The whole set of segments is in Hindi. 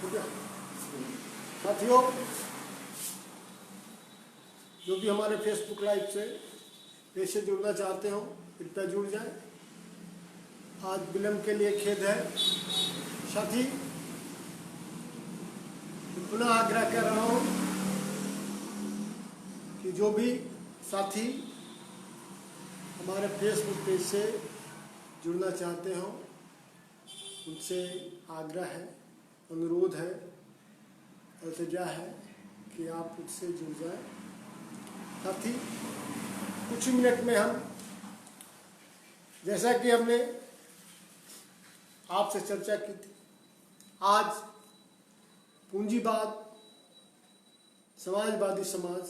साथियों, जो भी हमारे फेसबुक लाइव से पैसे जुड़ना चाहते हो कृपया जुड़ जाए। आज विलम्ब के लिए खेद है। साथी, पुनः आग्रह कर रहा हूँ कि जो भी साथी हमारे फेसबुक पेज से जुड़ना चाहते हो उनसे आग्रह है, अनुरोध है, इल्तिजा है कि आप उससे जुड़ जाएं। साथी, कुछ मिनट में हम, जैसा कि हमने आपसे चर्चा की थी, आज पूंजीवाद समाजवादी समाज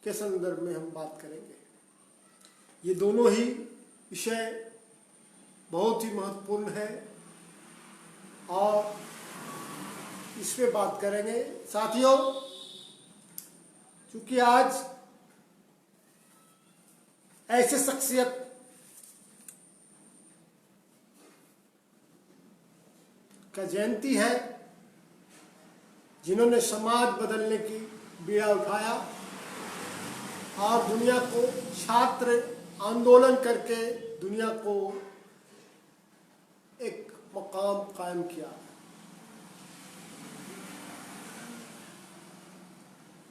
के संदर्भ में हम बात करेंगे। ये दोनों ही विषय बहुत ही महत्वपूर्ण है और इस पे बात करेंगे। साथियों, चूंकि आज ऐसे शख्सियत का जयंती है जिन्होंने समाज बदलने की बीड़ा उठाया और दुनिया को छात्र आंदोलन करके दुनिया को एक मकाम कायम किया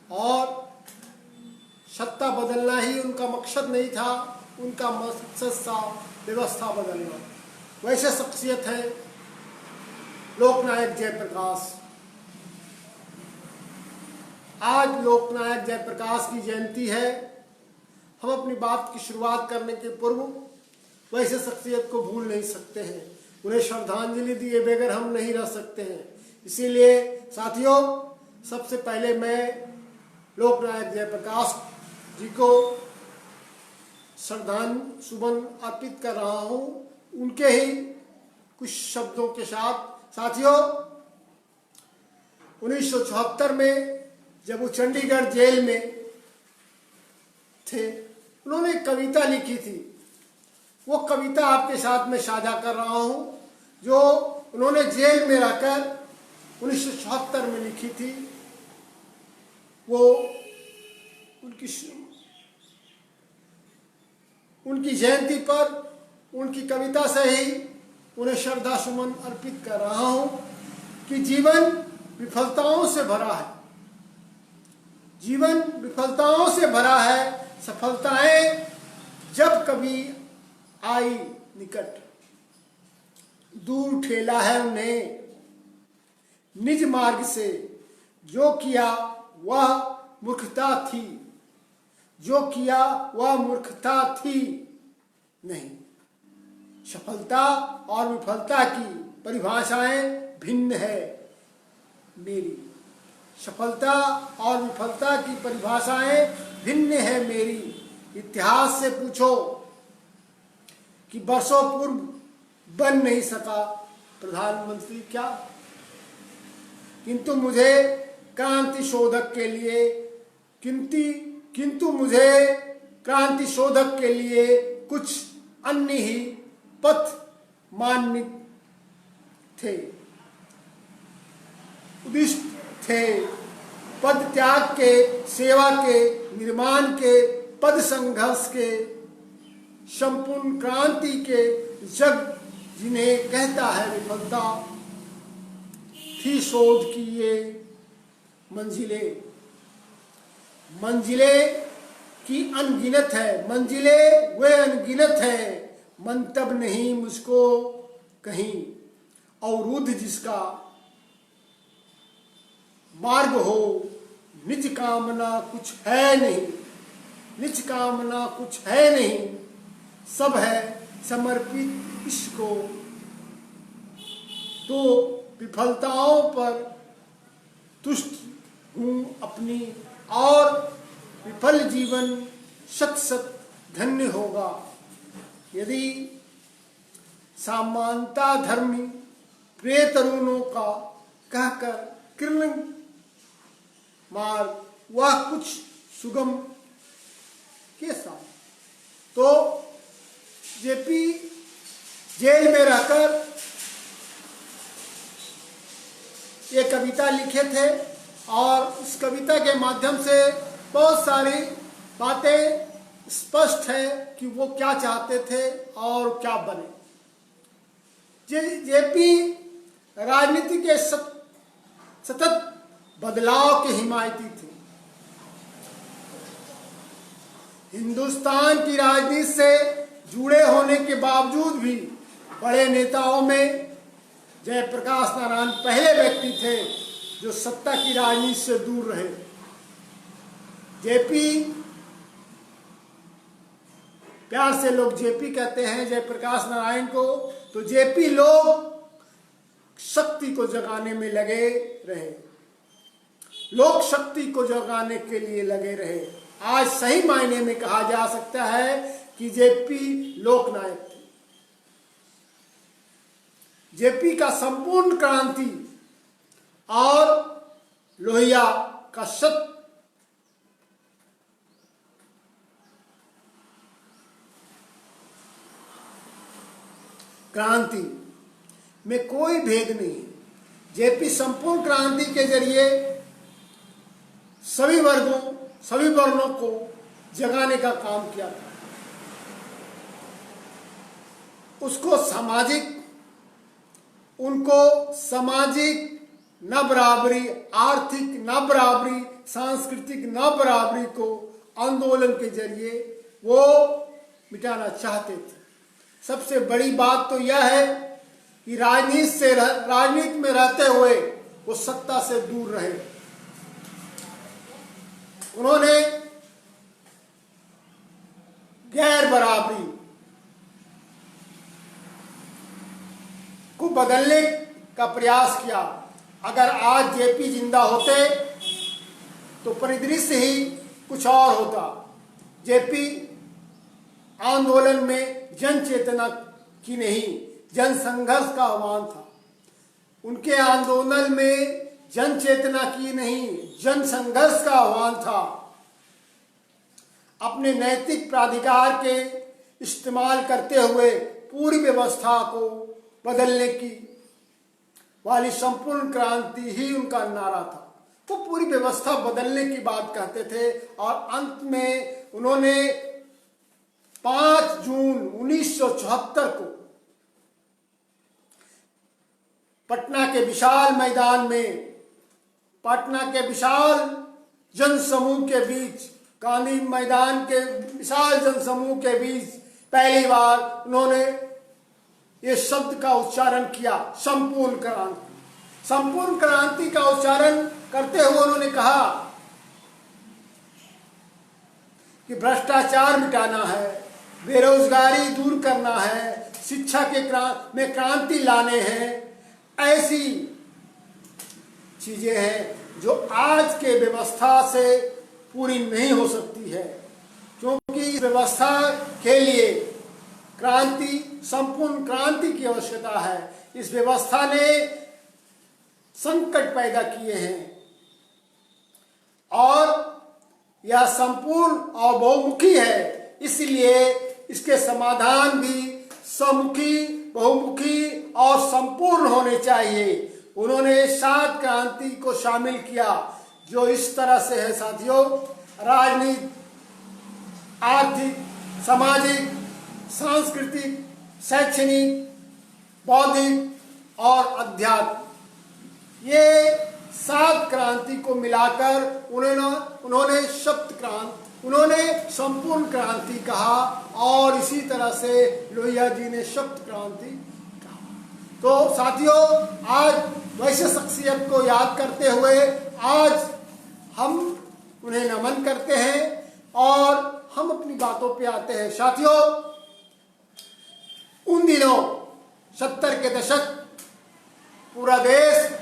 और सत्ता बदलना ही उनका मकसद नहीं था, उनका मकसद था व्यवस्था बदलना। वैसे शख्सियत है लोकनायक जयप्रकाश। आज लोकनायक जयप्रकाश की जयंती है। हम अपनी बात की शुरुआत करने के पूर्व वैसे शख्सियत को भूल नहीं सकते हैं, उन्हें श्रद्धांजलि दिए बगैर हम नहीं रह सकते हैं। इसीलिए साथियों, सबसे पहले मैं लोकनायक जयप्रकाश जी को श्रद्धांजलि अर्पित कर रहा हूं, उनके ही कुछ शब्दों के साथ। साथियों, 1974 में जब वो चंडीगढ़ जेल में थे, उन्होंने एक कविता लिखी थी। वो कविता आपके साथ में साझा कर रहा हूं, जो उन्होंने जेल में रहकर 1974 में लिखी थी। वो उनकी जयंती पर उनकी कविता से ही उन्हें श्रद्धा सुमन अर्पित कर रहा हूं कि जीवन विफलताओं से भरा है, जीवन विफलताओं से भरा है। सफलताएं जब कभी आई निकट, दूर ठेला है उन्हें निज मार्ग से। जो किया वह मूर्खता थी, जो किया वह मूर्खता थी नहीं। सफलता और विफलता की परिभाषाएं भिन्न है मेरी। सफलता और विफलता की परिभाषाएं भिन्न है मेरी। इतिहास से पूछो कि वर्षों पूर्व बन नहीं सका प्रधानमंत्री क्या, किंतु मुझे क्रांति शोधक के लिए किंतु मुझे क्रांति शोधक के लिए कुछ अन्य ही पथ मान्य थे, उद्दिष्ट थे। पद त्याग के, सेवा के, निर्माण के, पद संघर्ष के, संपूर्ण क्रांति के जग जिन्हें कहता है विफलता, थी शोध की ये मंजिलें। मंजिलें की अनगिनत है, मंजिलें वे अनगिनत है। मंतब नहीं मुझको कहीं अवरुद्ध जिसका मार्ग हो। निज कामना कुछ है नहीं, निज कामना कुछ है नहीं, सब है समर्पित इसको। तो विफलताओं पर तुष्ट हूँ अपनी और विफल जीवन सत सत धन्य होगा यदि सामान्यता धर्मी प्रिय तरुणों का कहकर किरण मार्ग वह कुछ सुगम के साथ। तो जेपी जेल में रहकर ये कविता लिखे थे और इस कविता के माध्यम से बहुत सारी बातें स्पष्ट है कि वो क्या चाहते थे और क्या बने। जेपी राजनीति के सतत बदलाव के हिमायती थे। हिंदुस्तान की राजनीति से जुड़े होने के बावजूद भी बड़े नेताओं में जयप्रकाश नारायण पहले व्यक्ति थे जो सत्ता की राजनीति से दूर रहे। जेपी, प्यार से लोग जेपी कहते हैं जयप्रकाश नारायण को, तो जेपी लोग शक्ति को जगाने में लगे रहे, लोक शक्ति को जगाने के लिए लगे रहे। आज सही मायने में कहा जा सकता है कि जेपी लोकनायक थे। जेपी का संपूर्ण क्रांति और लोहिया का शत क्रांति में कोई भेद नहीं है। जेपी संपूर्ण क्रांति के जरिए सभी वर्णों को जगाने का काम किया था। उनको सामाजिक न बराबरी, आर्थिक न बराबरी, सांस्कृतिक न बराबरी को आंदोलन के जरिए वो मिटाना चाहते थे। सबसे बड़ी बात तो यह है कि राजनीति में रहते हुए वो सत्ता से दूर रहे। उन्होंने गैर बराबरी को बदलने का प्रयास किया। अगर आज जेपी जिंदा होते तो परिदृश्य ही कुछ और होता। जेपी आंदोलन में जन चेतना की नहीं, जन संघर्ष का आह्वान था। उनके आंदोलन में जन चेतना की नहीं, जन संघर्ष का आह्वान था। अपने नैतिक प्राधिकार के इस्तेमाल करते हुए पूरी व्यवस्था को बदलने की वाली संपूर्ण क्रांति ही उनका नारा था। वो पूरी व्यवस्था बदलने की बात कहते थे और अंत में उन्होंने 5 जून 1974 को पटना के विशाल मैदान में, पटना के विशाल जनसमूह के बीच, गांधी मैदान के विशाल जनसमूह के बीच पहली बार उन्होंने ये शब्द का उच्चारण किया, संपूर्ण क्रांति। संपूर्ण क्रांति का उच्चारण करते हुए उन्होंने कहा कि भ्रष्टाचार मिटाना है, बेरोजगारी दूर करना है, शिक्षा के में क्रांति लाने हैं। ऐसी चीजें हैं जो आज के व्यवस्था से पूरी नहीं हो सकती है, क्योंकि इस व्यवस्था के लिए क्रांति, संपूर्ण क्रांति की आवश्यकता है। इस व्यवस्था ने संकट पैदा किए हैं और यह संपूर्ण और बहुमुखी है, इसलिए इसके समाधान भी सममुखी, बहुमुखी और संपूर्ण होने चाहिए। उन्होंने 7 क्रांति को शामिल किया जो इस तरह से है साथियों: राजनीति, आर्थिक, सामाजिक, सांस्कृतिक, शैक्षणिक, बौद्धिक और अध्यात्म। ये 7 क्रांति को मिलाकर उन्होंने सप्त क्रांति, उन्होंने संपूर्ण क्रांति कहा और इसी तरह से लोहिया जी ने सप्त क्रांति कहा। तो साथियों, आज वैसे शख्सियत को याद करते हुए आज हम उन्हें नमन करते हैं और हम अपनी बातों पे आते हैं। साथियों, उन दिनों 70 के दशक पूरा देश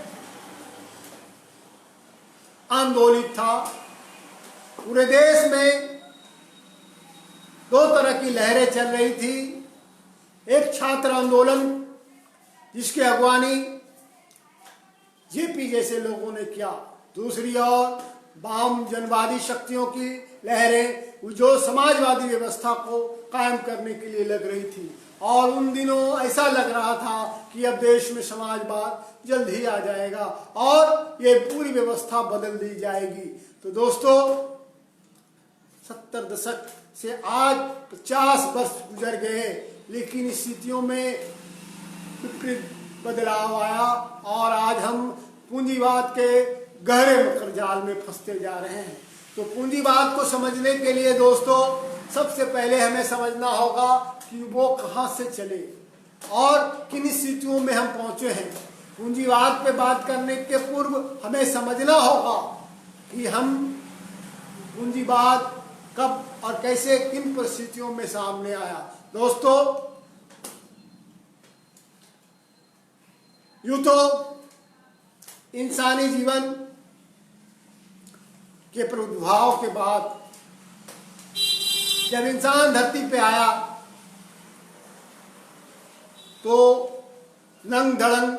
आंदोलित था। पूरे देश में 2 तरह की लहरें चल रही थी। एक छात्र आंदोलन जिसकी अगवानी जेपी जैसे लोगों ने किया, दूसरी ओर वाम जनवादी शक्तियों की लहरें जो समाजवादी व्यवस्था को कायम करने के लिए लग रही थी। और उन दिनों ऐसा लग रहा था कि अब देश में समाजवाद जल्द ही आ जाएगा और ये पूरी व्यवस्था बदल दी जाएगी। तो दोस्तों 70 दशक से आज 50 वर्ष गुजर गए, लेकिन स्थितियों में विपरीत बदलाव आया और आज हम पूंजीवाद के गहरे मकर जाल में फंसते जा रहे हैं। तो पूंजीवाद को समझने के लिए दोस्तों सबसे पहले हमें समझना होगा कि वो कहाँ से चले और किन स्थितियों में हम पहुंचे हैं। पूंजीवाद पे बात करने के पूर्व हमें समझना होगा कि हम पूंजीवाद कब और कैसे किन परिस्थितियों में सामने आया। दोस्तों यूं तो इंसानी जीवन के प्रादुर्भाव के बाद जब इंसान धरती पे आया तो नंग धड़ंग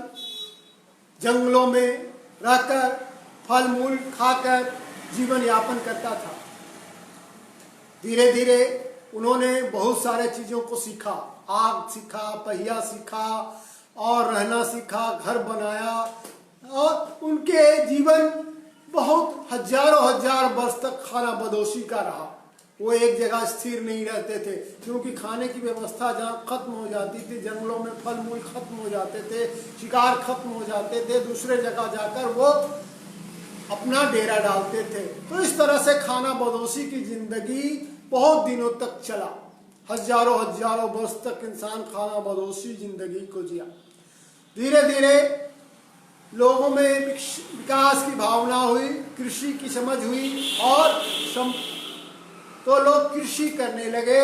जंगलों में रहकर फल मूल खाकर जीवन यापन करता था। धीरे धीरे उन्होंने बहुत सारे चीज़ों को सीखा, आग सीखा, पहिया सीखा और रहना सीखा, घर बनाया और उनके जीवन बहुत हजारों हजार वर्ष तक खाना बदोशी का रहा। वो एक जगह स्थिर नहीं रहते थे क्योंकि खाने की व्यवस्था जहाँ खत्म हो जाती थी, जंगलों में फल मूल खत्म हो जाते थे, शिकार खत्म हो जाते थे, दूसरे जगह जाकर वो अपना डेरा डालते थे। तो इस तरह से खाना बदोशी की जिंदगी बहुत दिनों तक चला। हजारों हजारों वर्ष तक इंसान खाना बदोशी जिंदगी को जिया। धीरे धीरे लोगों में विकास की भावना हुई, कृषि की समझ हुई और तो लोग कृषि करने लगे,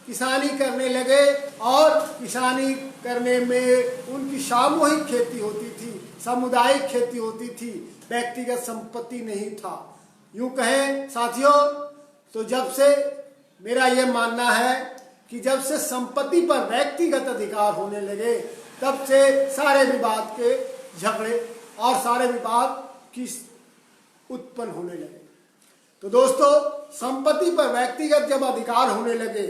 किसानी करने लगे और किसानी करने में उनकी सामूहिक खेती होती थी, सामुदायिक खेती होती थी, व्यक्तिगत संपत्ति नहीं था। यूं कहें साथियों तो जब से मेरा यह मानना है कि जब से संपत्ति पर व्यक्तिगत अधिकार होने लगे तब से सारे विवाद के झगड़े और सारे विवाद की उत्पन्न होने लगे। तो दोस्तों संपत्ति पर व्यक्तिगत जब अधिकार होने लगे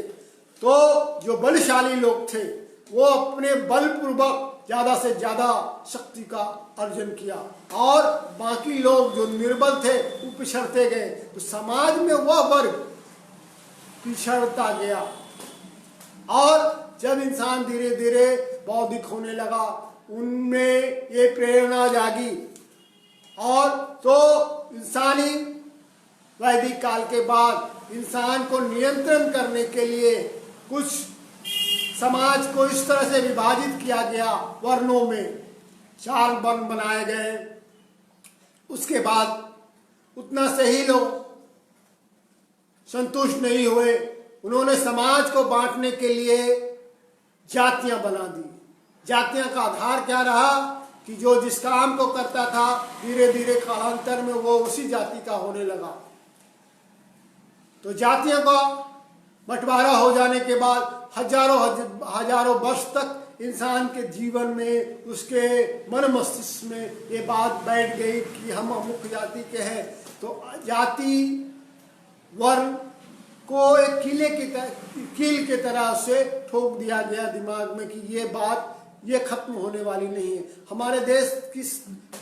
तो जो बलशाली लोग थे वो अपने बलपूर्वक ज्यादा से ज्यादा शक्ति का अर्जन किया और बाकी लोग जो निर्बल थे वो पिछड़ते गए। तो समाज में वह वर्ग पिछड़ता गया और जब इंसान धीरे धीरे बौद्धिक होने लगा, उनमें ये प्रेरणा जागी और तो इंसानी वैदिक काल के बाद इंसान को नियंत्रण करने के लिए कुछ समाज को इस तरह से विभाजित किया गया, वर्णों में 4 वर्ण बनाए गए। उसके बाद उतना से ही लोग संतुष्ट नहीं हुए, उन्होंने समाज को बांटने के लिए जातियां बना दी। जातियां का आधार क्या रहा कि जो जिस काम को करता था धीरे धीरे कालांतर में वो उसी जाति का होने लगा। तो जातियों का बंटवारा हो जाने के बाद हजारों वर्ष तक इंसान के जीवन में, उसके मन मस्तिष्क में ये बात बैठ गई कि हम अमुक जाति के हैं। तो जाति वर्ण को एक कील के तरह से ठोक दिया गया दिमाग में कि ये बात ये खत्म होने वाली नहीं है। हमारे देश की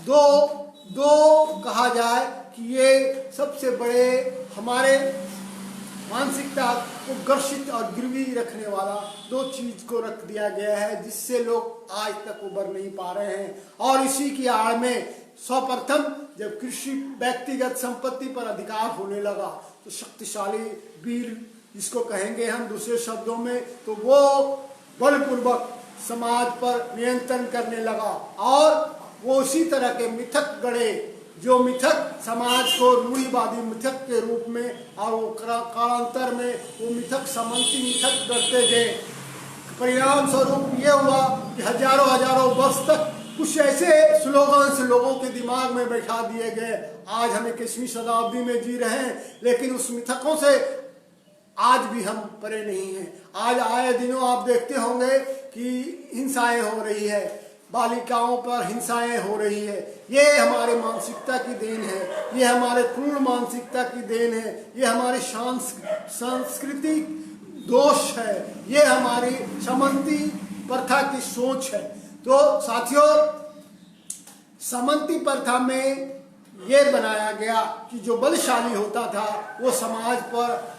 दो कहा जाए कि ये सबसे बड़े हमारे मानसिकता को ग्रसित और गिरवी रखने वाला 2 चीज को रख दिया गया है जिससे लोग आज तक उबर नहीं पा रहे हैं। और इसी की आड़ में सर्वप्रथम जब कृषि व्यक्तिगत संपत्ति पर अधिकार होने लगा तो शक्तिशाली वीर जिसको कहेंगे हम दूसरे शब्दों में, तो वो बलपूर्वक समाज पर नियंत्रण करने लगा और वो उसी तरह के मिथक गढ़े जो मिथक समाज को रूढ़िवादी मिथक के रूप में, और वो कालांतर में वो मिथक समंती मिथक गढ़ते गए। परिणाम स्वरूप ये हुआ कि हजारों वर्ष तक कुछ ऐसे स्लोगन्स लोगों के दिमाग में बैठा दिए गए। आज हम 21वीं शताब्दी में जी रहे हैं लेकिन उस मिथकों से आज भी हम परे नहीं हैं। आज आए दिनों आप देखते होंगे कि हिंसाएं हो रही है, बालिकाओं पर हिंसाएं हो रही है। ये हमारे मानसिकता की देन है, ये हमारे क्रूर मानसिकता की देन है, ये हमारी सांस्कृतिक दोष है, ये हमारी सामंती प्रथा की सोच है। तो साथियों, सामंती प्रथा में ये बनाया गया कि जो बलशाली होता था वो समाज पर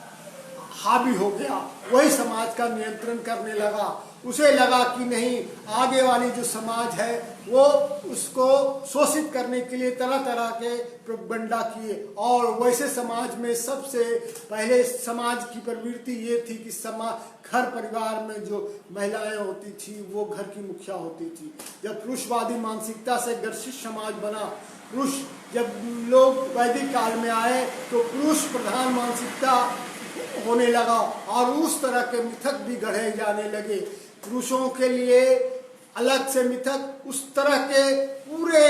हावी हो गया, वही समाज का नियंत्रण करने लगा। उसे लगा कि नहीं, आगे वाली जो समाज है वो उसको शोषित करने के लिए तरह तरह के प्रोपगंडा किए। और वैसे समाज में सबसे पहले समाज की प्रवृत्ति ये थी कि घर परिवार में जो महिलाएं होती थी वो घर की मुखिया होती थी। जब पुरुषवादी मानसिकता से ग्रसित समाज बना, पुरुष जब लोग वैदिक काल में आए तो पुरुष प्रधान मानसिकता होने लगा और उस तरह के मिथक भी गढ़े जाने लगे। पुरुषों के लिए अलग से मिथक, उस तरह के पूरे,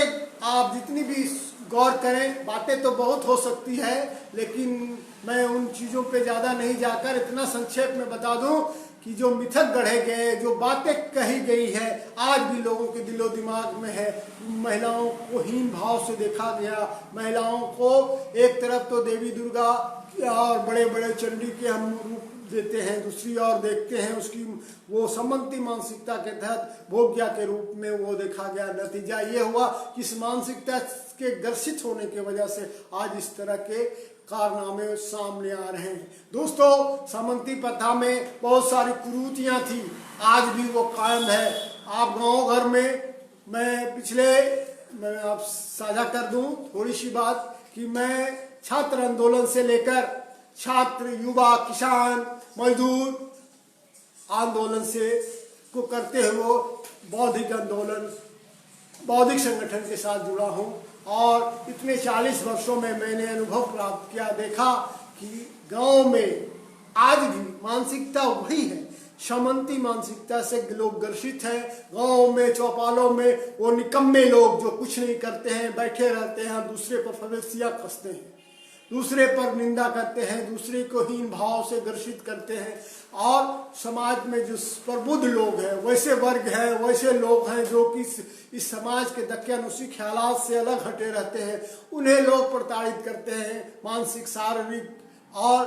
आप जितनी भी गौर करें, बातें तो बहुत हो सकती है, लेकिन मैं उन चीज़ों पे ज़्यादा नहीं जाकर इतना संक्षेप में बता दूं कि जो मिथक गढ़े गए, जो बातें कही गई है, आज भी लोगों के दिलो दिमाग में है। महिलाओं को हीन भाव से देखा गया, महिलाओं को एक तरफ तो देवी दुर्गा और बड़े बड़े चंडी के हम रूप देते हैं, दूसरी ओर देखते हैं उसकी वो सामंती मानसिकता के तहत भोग्या के रूप में वो देखा गया। नतीजा ये हुआ कि इस मानसिकता के ग्रसित होने की वजह से आज इस तरह के कारनामे सामने आ रहे हैं। दोस्तों, सामंती प्रथा में बहुत सारी कुरीतियां थी, आज भी वो कायम है। आप गांव घर में, मैं आप साझा कर दूं थोड़ी सी बात कि मैं छात्र आंदोलन से लेकर छात्र, युवा, किसान, मजदूर आंदोलन से को करते हुए बौद्धिक आंदोलन, बौद्धिक संगठन के साथ जुड़ा हूं और इतने 40 वर्षों में मैंने अनुभव प्राप्त किया, देखा कि गांव में आज भी मानसिकता वही है, सामंती मानसिकता से लोग ग्रसित हैं। गांव में, चौपालों में वो निकम्मे लोग जो कुछ नहीं करते हैं, बैठे रहते हैं, दूसरे पर फवेसियाँ कसते हैं, दूसरे पर निंदा करते हैं, दूसरे को हीन भाव से ग्रसित करते हैं। और समाज में जो प्रबुद्ध लोग हैं, वैसे वर्ग हैं, वैसे लोग हैं जो कि इस समाज के दकियानुसी ख्यालात से अलग हटे रहते हैं, उन्हें लोग प्रताड़ित करते हैं, मानसिक, शारीरिक और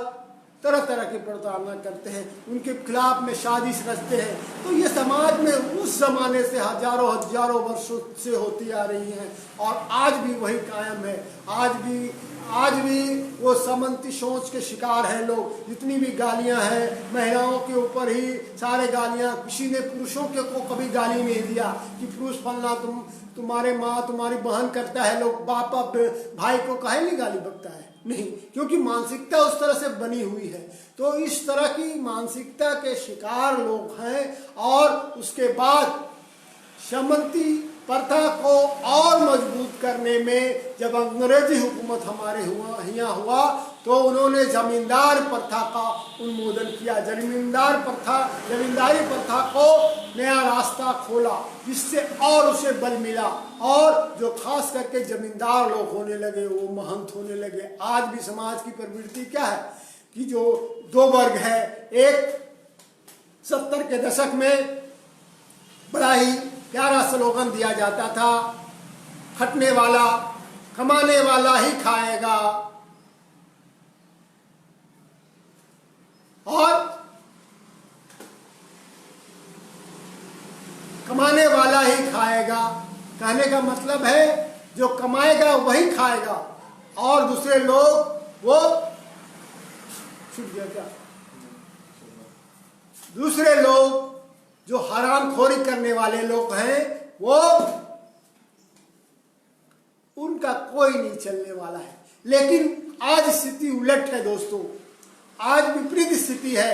तरह तरह की प्रताड़ना करते हैं, उनके खिलाफ में साजिश रचते हैं। तो ये समाज में उस जमाने से हजारों वर्षों से होती आ रही हैं और आज भी वही कायम है। आज भी वो सामंती सोच के शिकार हैं लोग। जितनी भी गालियां हैं महिलाओं के ऊपर ही सारे गालियां, किसी ने पुरुषों के को कभी गाली नहीं दिया कि पुरुष फलना तुम्हारे माँ तुम्हारी बहन करता है, लोग बाप भाई को काहे नहीं गाली बकता है, नहीं, क्योंकि मानसिकता उस तरह से बनी हुई है। तो इस तरह की मानसिकता के शिकार लोग हैं और उसके बाद सामंती प्रथा को और मजबूत करने में जब अंग्रेजी हुकूमत हमारे यहाँ हुआ तो उन्होंने जमींदार प्रथा का उन्मूलन किया। जमींदारी प्रथा को नया रास्ता खोला, जिससे और उसे बल मिला और जो खास करके जमींदार लोग होने लगे वो महंत होने लगे। आज भी समाज की प्रवृत्ति क्या है कि जो दो वर्ग है, एक 70 के दशक में बड़ा ही प्यारा स्लोगन दिया जाता था, खटने वाला कमाने वाला ही खाएगा, और कमाने वाला ही खाएगा कहने का मतलब है जो कमाएगा वही खाएगा और दूसरे लोग वो छूट गया क्या, दूसरे लोग जो हरामखोरी करने वाले लोग हैं वो उनका कोई नहीं चलने वाला है। लेकिन आज स्थिति उलट है दोस्तों, आज विपरीत स्थिति है।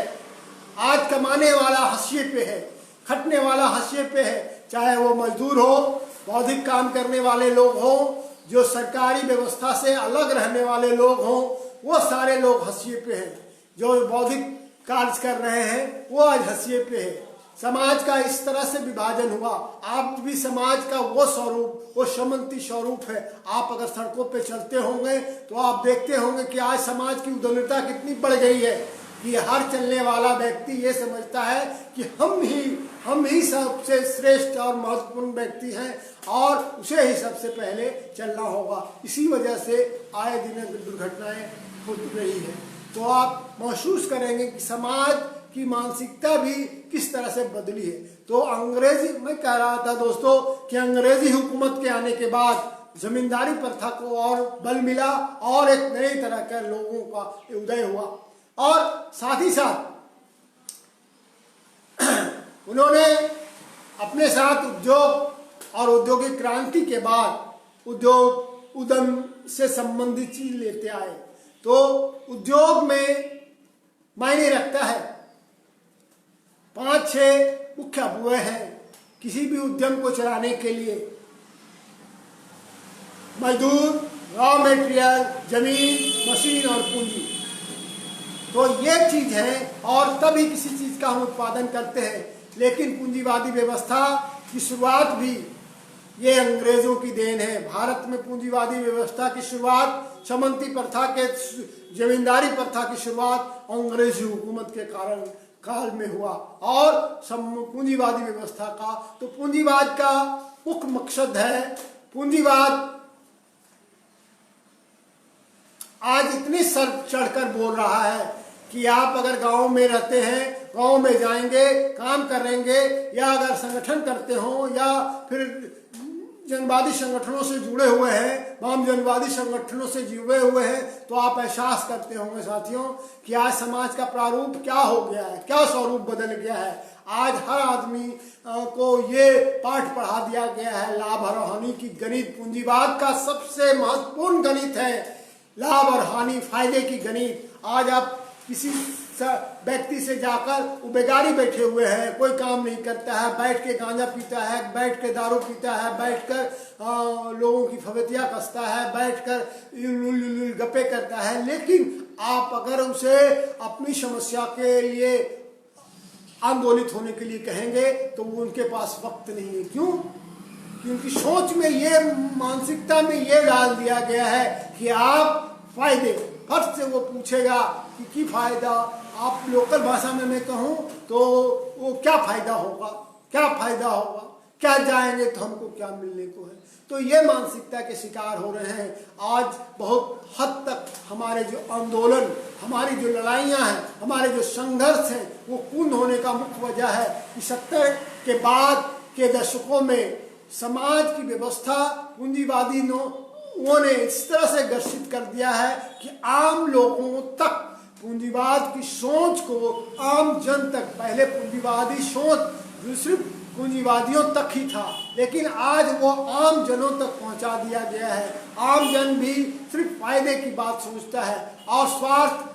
आज कमाने वाला हाशिए पे है, खटने वाला हाशिए पे है, चाहे वो मजदूर हो, बौद्धिक काम करने वाले लोग हो, जो सरकारी व्यवस्था से अलग रहने वाले लोग हों, वो सारे लोग हाशिए पे हैं। जो बौद्धिक कार्य कर रहे हैं वो आज हाशिए पे है। समाज का इस तरह से विभाजन हुआ। आप भी समाज का वो स्वरूप, वो सामंती स्वरूप है। आप अगर सड़कों पे चलते होंगे तो आप देखते होंगे कि आज समाज की उदारता कितनी बढ़ गई है कि हर चलने वाला व्यक्ति ये समझता है कि हम ही सबसे श्रेष्ठ और महत्वपूर्ण व्यक्ति हैं और उसे ही सबसे पहले चलना होगा। इसी वजह से आए दिन दुर्घटनाएं हो रही है। तो आप महसूस करेंगे कि समाज की मानसिकता भी किस तरह से बदली है। तो अंग्रेजी, मैं कह रहा था दोस्तों कि अंग्रेजी हुकूमत के आने के बाद जमींदारी प्रथा को और बल मिला और एक नई तरह के लोगों का उदय हुआ। और साथ ही साथ उन्होंने अपने साथ उद्योग और औद्योगिक क्रांति के बाद उद्योग उद्यम से संबंधित चीज लेते आए। तो उद्योग में मायने रखता है, 5-6 मुख्य अवयव हैं किसी भी उद्यम को चलाने के लिए: मजदूर, रॉ मटेरियल, जमीन, मशीन और पूंजी। तो ये चीज है और तभी किसी चीज का हम उत्पादन करते हैं। लेकिन पूंजीवादी व्यवस्था की शुरुआत भी ये अंग्रेजों की देन है। भारत में पूंजीवादी व्यवस्था की शुरुआत, सामंती प्रथा के, जमींदारी प्रथा की शुरुआत अंग्रेजी हुकूमत के कारण काल में हुआ। और पूंजीवादी व्यवस्था का, तो पूंजीवाद का मुख्य मकसद है, पूंजीवाद आज इतनी सर चढ़कर बोल रहा है कि आप अगर गांव में रहते हैं, गांव में जाएंगे, काम करेंगे, या अगर संगठन करते हो या फिर जनवादी संगठनों से जुड़े हुए हैं, वाम जनवादी संगठनों से जुड़े हुए हैं, तो आप एहसास करते होंगे साथियों कि आज समाज का प्रारूप क्या हो गया है, क्या स्वरूप बदल गया है। आज हर आदमी को ये पाठ पढ़ा दिया गया है, लाभ और हानि की गणित। पूंजीवाद का सबसे महत्वपूर्ण गणित है लाभ और हानि, फायदे की गणित। आज आप किसी व्यक्ति से जाकर, वो बेगारी बैठे हुए हैं, कोई काम नहीं करता है, बैठ के गांजा पीता है, बैठ के दारू पीता है, बैठकर लोगों की फवतियाँ कसता है, बैठकर गप्पे करता है। लेकिन आप अगर उसे अपनी समस्या के लिए आंदोलित होने के लिए कहेंगे तो वो उनके पास वक्त नहीं है। क्यों? क्योंकि सोच में ये, मानसिकता में ये डाल दिया गया है कि आप फायदे, फर्स्ट से वो पूछेगा कि फायदा, आप लोकल भाषा में मैं कहूँ तो वो क्या फायदा होगा, क्या फायदा होगा, क्या जाएंगे तो हमको क्या मिलने को है। तो ये मानसिकता के शिकार हो रहे हैं। आज बहुत हद तक हमारे जो आंदोलन, हमारी जो लड़ाइयाँ हैं, हमारे जो संघर्ष हैं, वो कुंद होने का मुख्य वजह है कि 70 के बाद के दशकों में समाज की व्यवस्था पूंजीवादी उन्होंने इस तरह से ग्रसित कर दिया है कि आम लोगों तक पूंजीवाद की सोच को, आम जन तक, पहले पूंजीवादी सोच सिर्फ पूंजीवादियों तक ही था, लेकिन आज वो आम जनों तक पहुंचा दिया गया है। आम जन भी सिर्फ फायदे की बात सोचता है और स्वार्थ,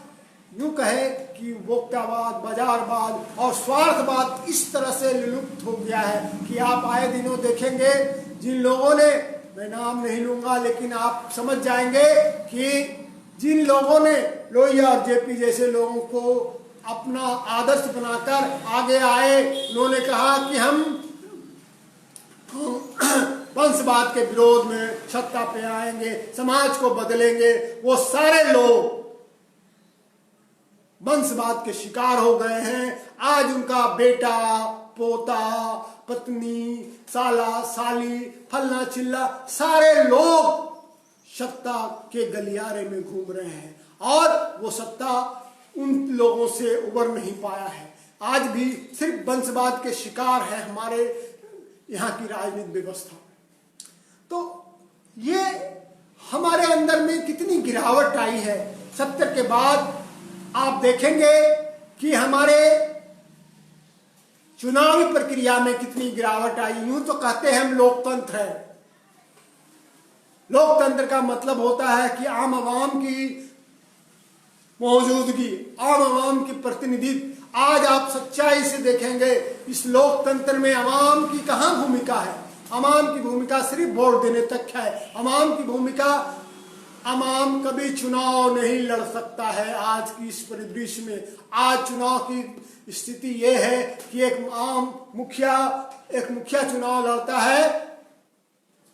यूं कहे कि वोक्तावाद, बाजारवाद और स्वार्थवाद इस तरह से विलुप्त हो गया है कि आप आए दिनों देखेंगे जिन लोगों ने, मैं नाम नहीं लूंगा लेकिन आप समझ जाएंगे कि जिन लोगों ने लोहिया और जेपी जैसे लोगों को अपना आदर्श बनाकर आगे आए, उन्होंने कहा कि हम वंशवाद के विरोध में सत्ता पे आएंगे, समाज को बदलेंगे, वो सारे लोग वंशवाद के शिकार हो गए हैं। आज उनका बेटा, पोता, पत्नी, साला, साली, फलना चिल्ला, सारे लोग सत्ता के गलियारे में घूम रहे हैं और वो सत्ता उन लोगों से उबर नहीं पाया है। आज भी सिर्फ वंशवाद के शिकार है हमारे यहाँ की राजनीतिक व्यवस्था। तो ये हमारे अंदर में कितनी गिरावट आई है 70 के बाद। आप देखेंगे कि हमारे चुनावी प्रक्रिया में कितनी गिरावट आई। यूं तो कहते हैं हम लोकतंत्र है, लोकतंत्र का मतलब होता है कि आम आवाम की मौजूदगी, आम आवाम की प्रतिनिधित्व। आज आप सच्चाई से देखेंगे इस लोकतंत्र में आवाम की कहाँ भूमिका है। आवाम की भूमिका सिर्फ वोट देने तक है। आवाम की भूमिका, आवाम कभी चुनाव नहीं लड़ सकता है। आज की इस परिदृश्य में आज चुनाव की स्थिति ये है कि एक मुखिया चुनाव लड़ता है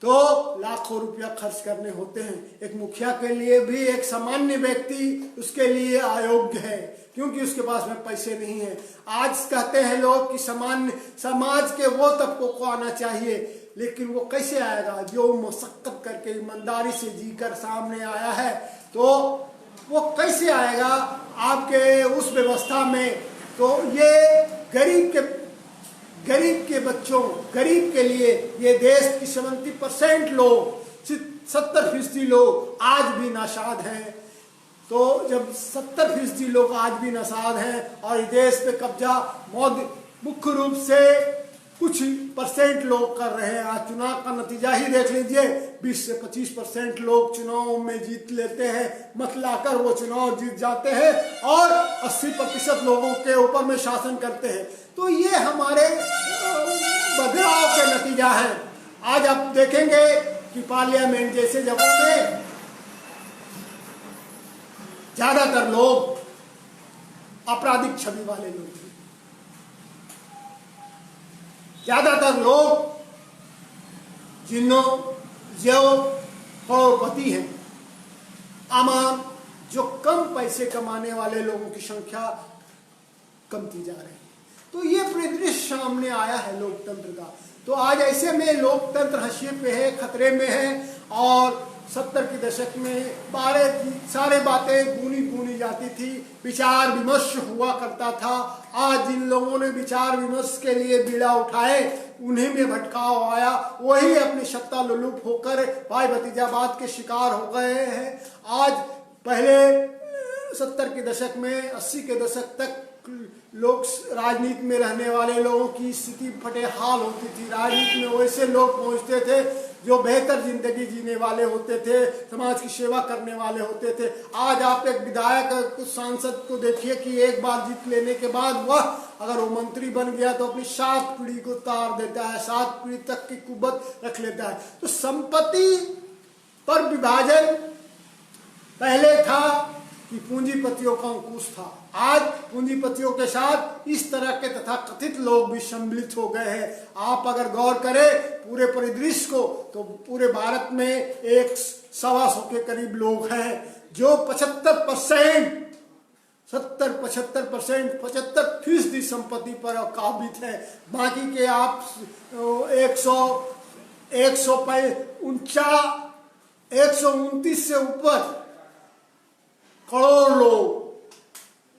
तो लाखों रुपया खर्च करने होते हैं। एक मुखिया के लिए भी एक सामान्य व्यक्ति उसके लिए अयोग्य है क्योंकि उसके पास में पैसे नहीं है। आज कहते हैं लोग कि समाज के वो तबकों को आना चाहिए, लेकिन वो कैसे आएगा? जो मशक्कत करके ईमानदारी से जीकर सामने आया है, तो वो कैसे आएगा? आपके उस व्यवस्था में तो ये गरीब के बच्चों, गरीब के लिए ये देश की 70% लोग, 70% लोग आज भी नाशाद हैं। तो जब 70% लोग आज भी नाशाद हैं और इस देश पे कब्जा मुख्य रूप से कुछ % लोग कर रहे हैं। आज चुनाव का नतीजा ही देख लीजिए, 20 से 25% लोग चुनाव में जीत लेते हैं, मत लाकर वो चुनाव जीत जाते हैं और 80% लोगों के ऊपर में शासन करते हैं। तो ये हमारे बदलाव के नतीजा है। आज आप देखेंगे कि पार्लियामेंट जैसे जगहों में ज्यादातर लोग आपराधिक छवि वाले लोग हैं, ज्यादातर लोग जो करोड़पति हैं, आम जो कम पैसे कमाने वाले लोगों की संख्या कमती जा रही है। तो ये परिदृश्य सामने आया है लोकतंत्र का। तो आज ऐसे में लोकतंत्र हंसिए पे है, खतरे में है। और 70 के दशक में सारे बातें गूनी जाती थी, विचार विमर्श हुआ करता था। आज जिन लोगों ने विचार विमर्श के लिए बीड़ा उठाए, उन्हीं में भटकाव आया, वही अपनी सत्ता लुलुप होकर भाई भतीजावाद के शिकार हो गए हैं। आज पहले 70 के दशक में, 80 के दशक तक लोग राजनीति में रहने वाले लोगों की स्थिति फटेहाल होती थी। राजनीति में वैसे लोग पहुंचते थे जो बेहतर जिंदगी जीने वाले होते थे, समाज की सेवा करने वाले होते थे। आज आप एक विधायक, कुछ सांसद को देखिए कि एक बार जीत लेने के बाद वह अगर वो मंत्री बन गया तो अपनी 7 पीढ़ी को तार देता है, 7 पीढ़ी तक की कुव्वत रख लेता है। तो संपत्ति पर विभाजन पहले था कि पूंजीपतियों का अंकुश था। आज पूंजीपतियों के साथ इस तरह के तथाकथित लोग भी सम्मिलित हो गए हैं। आप अगर गौर करें पूरे परिदृश्य को, तो पूरे भारत में 125 के करीब लोग हैं जो 75% संपत्ति पर काबिज है। बाकी के आप 129 से ऊपर करोड़ लोग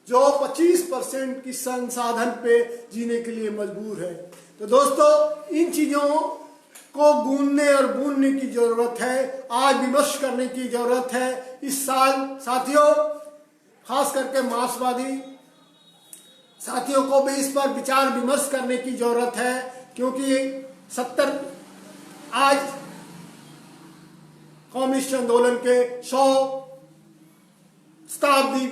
जो 25% की संसाधन पे जीने के लिए मजबूर है। तो दोस्तों, इन चीजों को गूंदने और बूंदने की जरूरत है, आज विमर्श करने की जरूरत है। इस साल साथियों, खास करके मार्क्सवादी साथियों को भी इस पर विचार विमर्श करने की जरूरत है, क्योंकि आज कम्युनिस्ट आंदोलन के 100 शताब्दी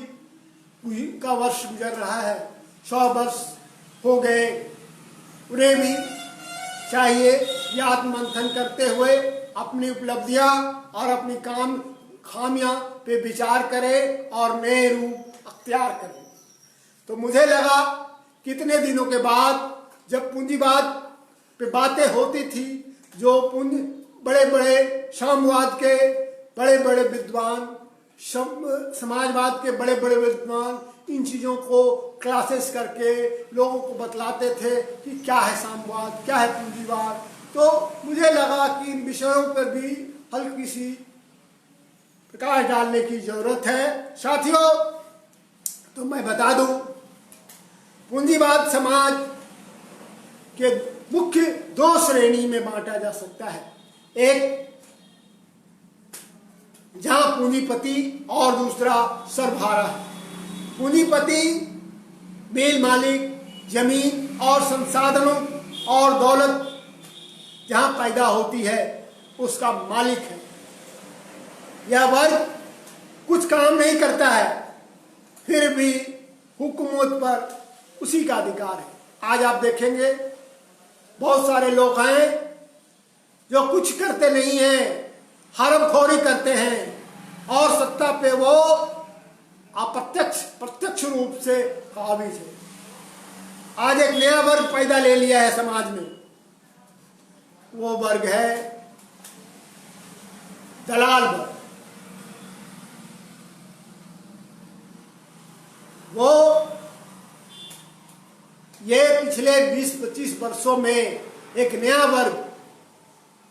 का वर्ष गुजर रहा है, 100 वर्ष हो गए। उन्हें भी चाहिए कि आत्ममंथन करते हुए अपनी उपलब्धियां और अपनी खामियां पे विचार करें और नए रूप अख्तियार करें। तो मुझे लगा कितने दिनों के बाद जब पूंजीवाद पे बातें होती थी, जो बड़े बड़े साम्यवाद के बड़े बड़े विद्वान, समाजवाद के बड़े बड़े विद्वान इन चीज़ों को क्लासेस करके लोगों को बतलाते थे कि क्या है साम्यवाद, क्या है पूंजीवाद। तो मुझे लगा कि इन विषयों पर भी हल्की सी प्रकाश डालने की जरूरत है। साथियों, तो मैं बता दूं, पूंजीवाद समाज के मुख्य 2 श्रेणी में बांटा जा सकता है। एक जहां पूंजीपति और दूसरा सरभारा है। पूंजीपति मिल मालिक, जमीन और संसाधनों और दौलत जहां पैदा होती है उसका मालिक है। यह वर्ग कुछ काम नहीं करता है, फिर भी हुकूमत पर उसी का अधिकार है। आज आप देखेंगे बहुत सारे लोग हैं जो कुछ करते नहीं हैं, हरामखोरी करते हैं और सत्ता पे वो प्रत्यक्ष रूप से काबिज है। आज एक नया वर्ग पैदा ले लिया है समाज में, वो वर्ग है दलाल वर्ग। वो ये पिछले 20-25 वर्षों में एक नया वर्ग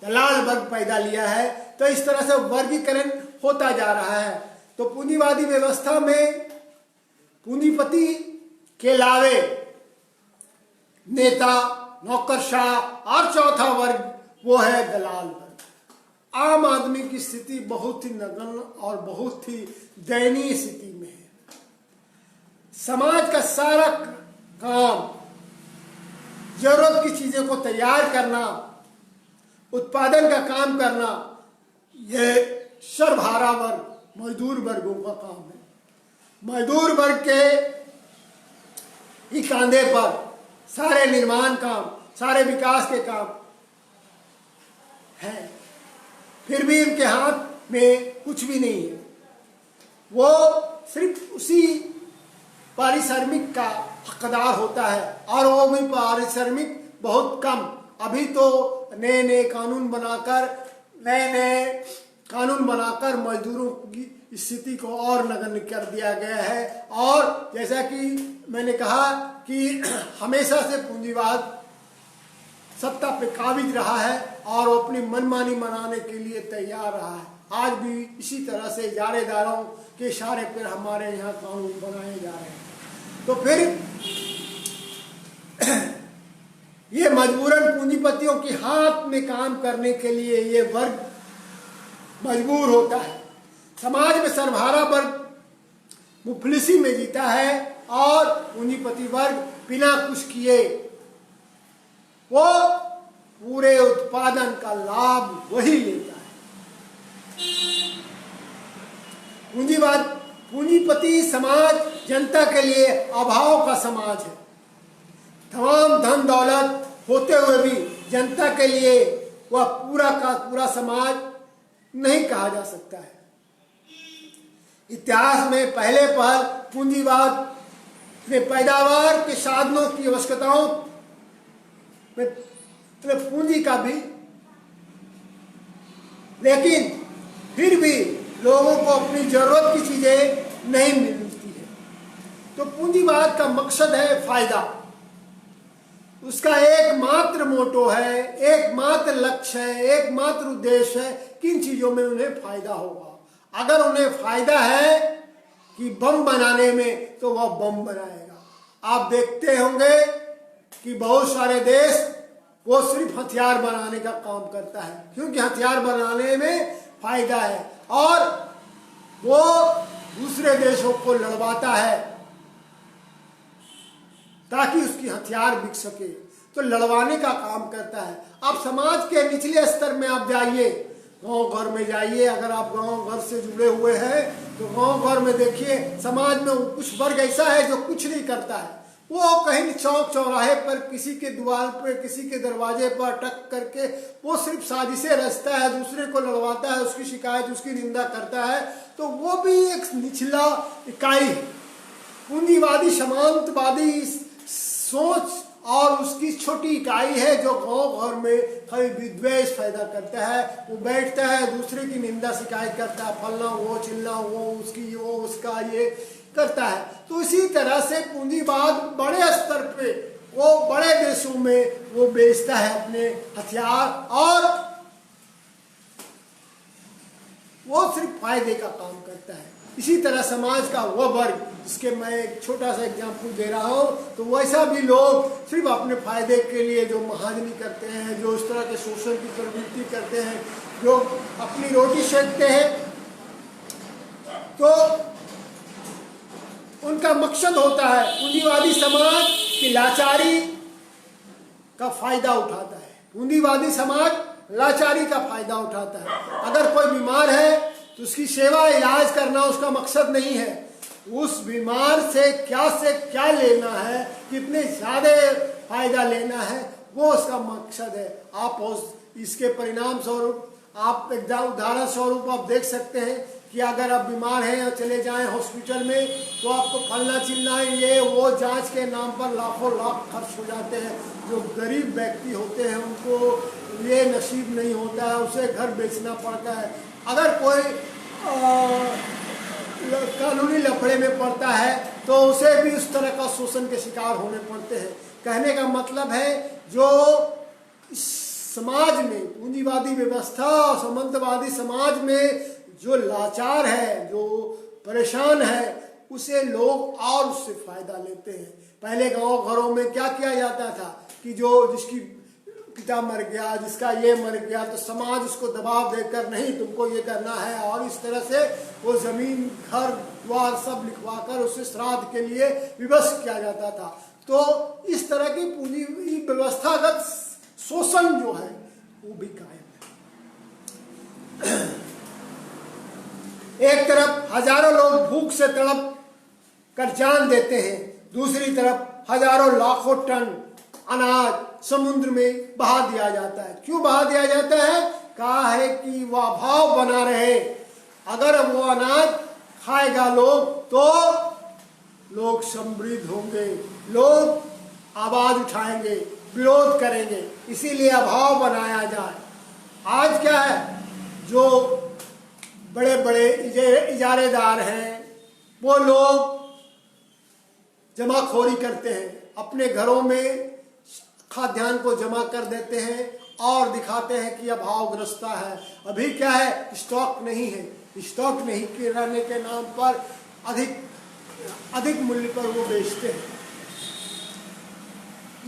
दलाल वर्ग पैदा लिया है। तो इस तरह से वर्गीकरण होता जा रहा है। तो पूंजीवादी व्यवस्था में पूंजीपति के अलावे नेता, नौकरशाह और चौथा वर्ग वो है दलाल वर्ग। आम आदमी की स्थिति बहुत ही नगण्य और बहुत ही दयनीय स्थिति में है। समाज का सारा काम, जरूरत की चीजों को तैयार करना, उत्पादन का काम करना, यह सर्वहारा वर्ग, मजदूर वर्गों का काम है। मजदूर वर्ग के ही कंधे पर सारे निर्माण काम, सारे विकास के काम हैं, फिर भी उनके हाथ में कुछ भी नहीं है। वो सिर्फ उसी पारिश्रमिक का हकदार होता है, और वो भी पारिश्रमिक बहुत कम। अभी तो नए कानून बनाकर मजदूरों की स्थिति को और नगण्य कर दिया गया है। और जैसा कि मैंने कहा कि हमेशा से पूंजीवाद सत्ता पे काबिज रहा है और वो अपनी मनमानी मनाने के लिए तैयार रहा है। आज भी इसी तरह से इजारेदारों के इशारे पर हमारे यहाँ कानून बनाए जा रहे हैं। तो फिर ये मजबूरन पूंजीपतियों के हाथ में काम करने के लिए ये वर्ग मजबूर होता है। समाज में सर्वहारा वर्ग मुफलिसी में जीता है और पूंजीपति वर्ग बिना कुछ किए वो पूरे उत्पादन का लाभ वही लेता है। पूंजीपति समाज जनता के लिए अभाव का समाज है। तमाम धन दौलत होते हुए भी जनता के लिए वह पूरा का पूरा समाज नहीं कहा जा सकता है। इतिहास में पहले पहल पूंजीवाद ने पैदावार के साधनों की आवश्यकताओं में पूंजी का भी, लेकिन फिर भी लोगों को अपनी जरूरत की चीजें नहीं मिलती है। तो पूंजीवाद का मकसद है फायदा। उसका एकमात्र मोटो है, एकमात्र लक्ष्य है, एकमात्र उद्देश्य है किन चीजों में उन्हें फायदा होगा। अगर उन्हें फायदा है कि बम बनाने में, तो वह बम बनाएगा। आप देखते होंगे कि बहुत सारे देश वो सिर्फ हथियार बनाने का काम करता है, क्योंकि हथियार बनाने में फायदा है, और वो दूसरे देशों को लड़वाता है ताकि उसकी हथियार बिक सके। तो लड़वाने का काम करता है। अब समाज के निचले स्तर में आप जाइए, गांव घर में जाइए। अगर आप गांव घर से जुड़े हुए हैं तो गांव घर में देखिए, समाज में कुछ वर्ग ऐसा है जो कुछ नहीं करता है। वो कहीं चौक चौराहे पर किसी के द्वार पे, किसी के दरवाजे पर अटक करके वो सिर्फ साजिशें रचता है, दूसरे को लड़वाता है, उसकी शिकायत, उसकी निंदा करता है। तो वो भी एक निचला इकाई है। पूंजीवादी सामंतवादी सोच और उसकी छोटी इकाई है जो गांव घर में खाली विद्वेष पैदा करता है। वो बैठता है, दूसरे की निंदा शिकायत करता है, फलना वो, चिल्ला वो, उसकी वो, उसका ये करता है। तो इसी तरह से पूंजीवाद बड़े स्तर पे, वो बड़े देशों में वो बेचता है अपने हथियार, और वो सिर्फ फायदे का काम करता है। इसी तरह समाज का वह वर्ग, जिसके मैं एक छोटा सा एग्जाम्पल दे रहा हूँ, तो वैसा भी लोग सिर्फ अपने फायदे के लिए जो महाजनी करते हैं, जो इस तरह के शोषण की प्रवृत्ति करते हैं, जो अपनी रोटी सेकते हैं, तो उनका मकसद होता है पूंजीवादी समाज की लाचारी का फायदा उठाता है। पूंजीवादी समाज लाचारी का फायदा उठाता है। अगर कोई बीमार है तो उसकी सेवा, इलाज करना उसका मकसद नहीं है। उस बीमार से क्या लेना है, कितने ज्यादा फायदा लेना है, वो उसका मकसद है। आप इसके परिणाम स्वरूप, आप उदाहरण स्वरूप आप देख सकते हैं कि अगर आप बीमार हैं और चले जाएं हॉस्पिटल में, तो आपको फलना चिल्ना ये वो जांच के नाम पर लाखों लाख खर्च हो जाते हैं। जो गरीब व्यक्ति होते हैं उनको ये नसीब नहीं होता है, उसे घर बेचना पड़ता है। अगर कोई कानूनी लफड़े में पड़ता है तो उसे भी उस तरह का शोषण के शिकार होने पड़ते हैं। कहने का मतलब है, जो समाज में पूंजीवादी व्यवस्था, सामंतवादी समाज में जो लाचार है, जो परेशान है, उसे लोग और उससे फायदा लेते हैं। पहले गांव घरों में क्या किया जाता था कि जो जिसकी पिता मर गया, जिसका ये मर गया, तो समाज उसको दबाव देकर नहीं तुमको ये करना है, और इस तरह से वो जमीन घर द्वार सब लिखवा कर उसे श्राद्ध के लिए विवश किया जाता था। तो इस तरह की पूंजी व्यवस्थागत शोषण जो है वो भी कायम है। एक तरफ हजारों लोग भूख से तड़प कर जान देते हैं, दूसरी तरफ हजारों लाखों टन अनाज समुद्र में बहा दिया जाता है। क्यों बहा दिया जाता है? कहा है कि वह भाव बना रहे। अगर वो अनाज खाएगा लोग तो लोग समृद्ध होंगे, लोग आवाज उठाएंगे, विरोध करेंगे, इसीलिए अभाव बनाया जाए। आज क्या है, जो बड़े बड़े इजारेदार हैं वो लोग जमाखोरी करते हैं, अपने घरों में खाद्यान्न को जमा कर देते हैं और दिखाते हैं कि अभावग्रस्ता है। अभी क्या है, स्टॉक नहीं है, स्टॉक नहीं रहने के नाम पर अधिक मूल्य पर वो बेचते हैं।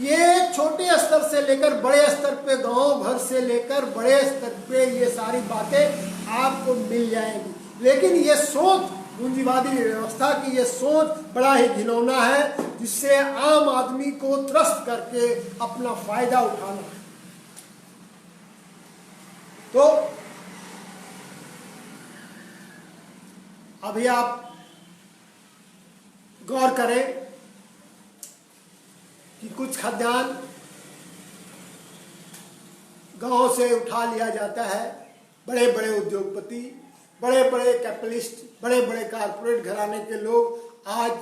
ये छोटे स्तर से लेकर बड़े स्तर पे, गांव भर से लेकर बड़े स्तर पे ये सारी बातें आपको मिल जाएंगी। लेकिन ये सोच, पूंजीवादी व्यवस्था की ये सोच बड़ा ही घिनौना है, जिससे आम आदमी को त्रस्त करके अपना फायदा उठाना है। तो अभी आप गौर करें कि कुछ खाद्यान्न गांव से उठा लिया जाता है। बड़े बड़े उद्योगपति, बड़े बड़े कैपिटलिस्ट, बड़े बड़े कारपोरेट घराने के लोग आज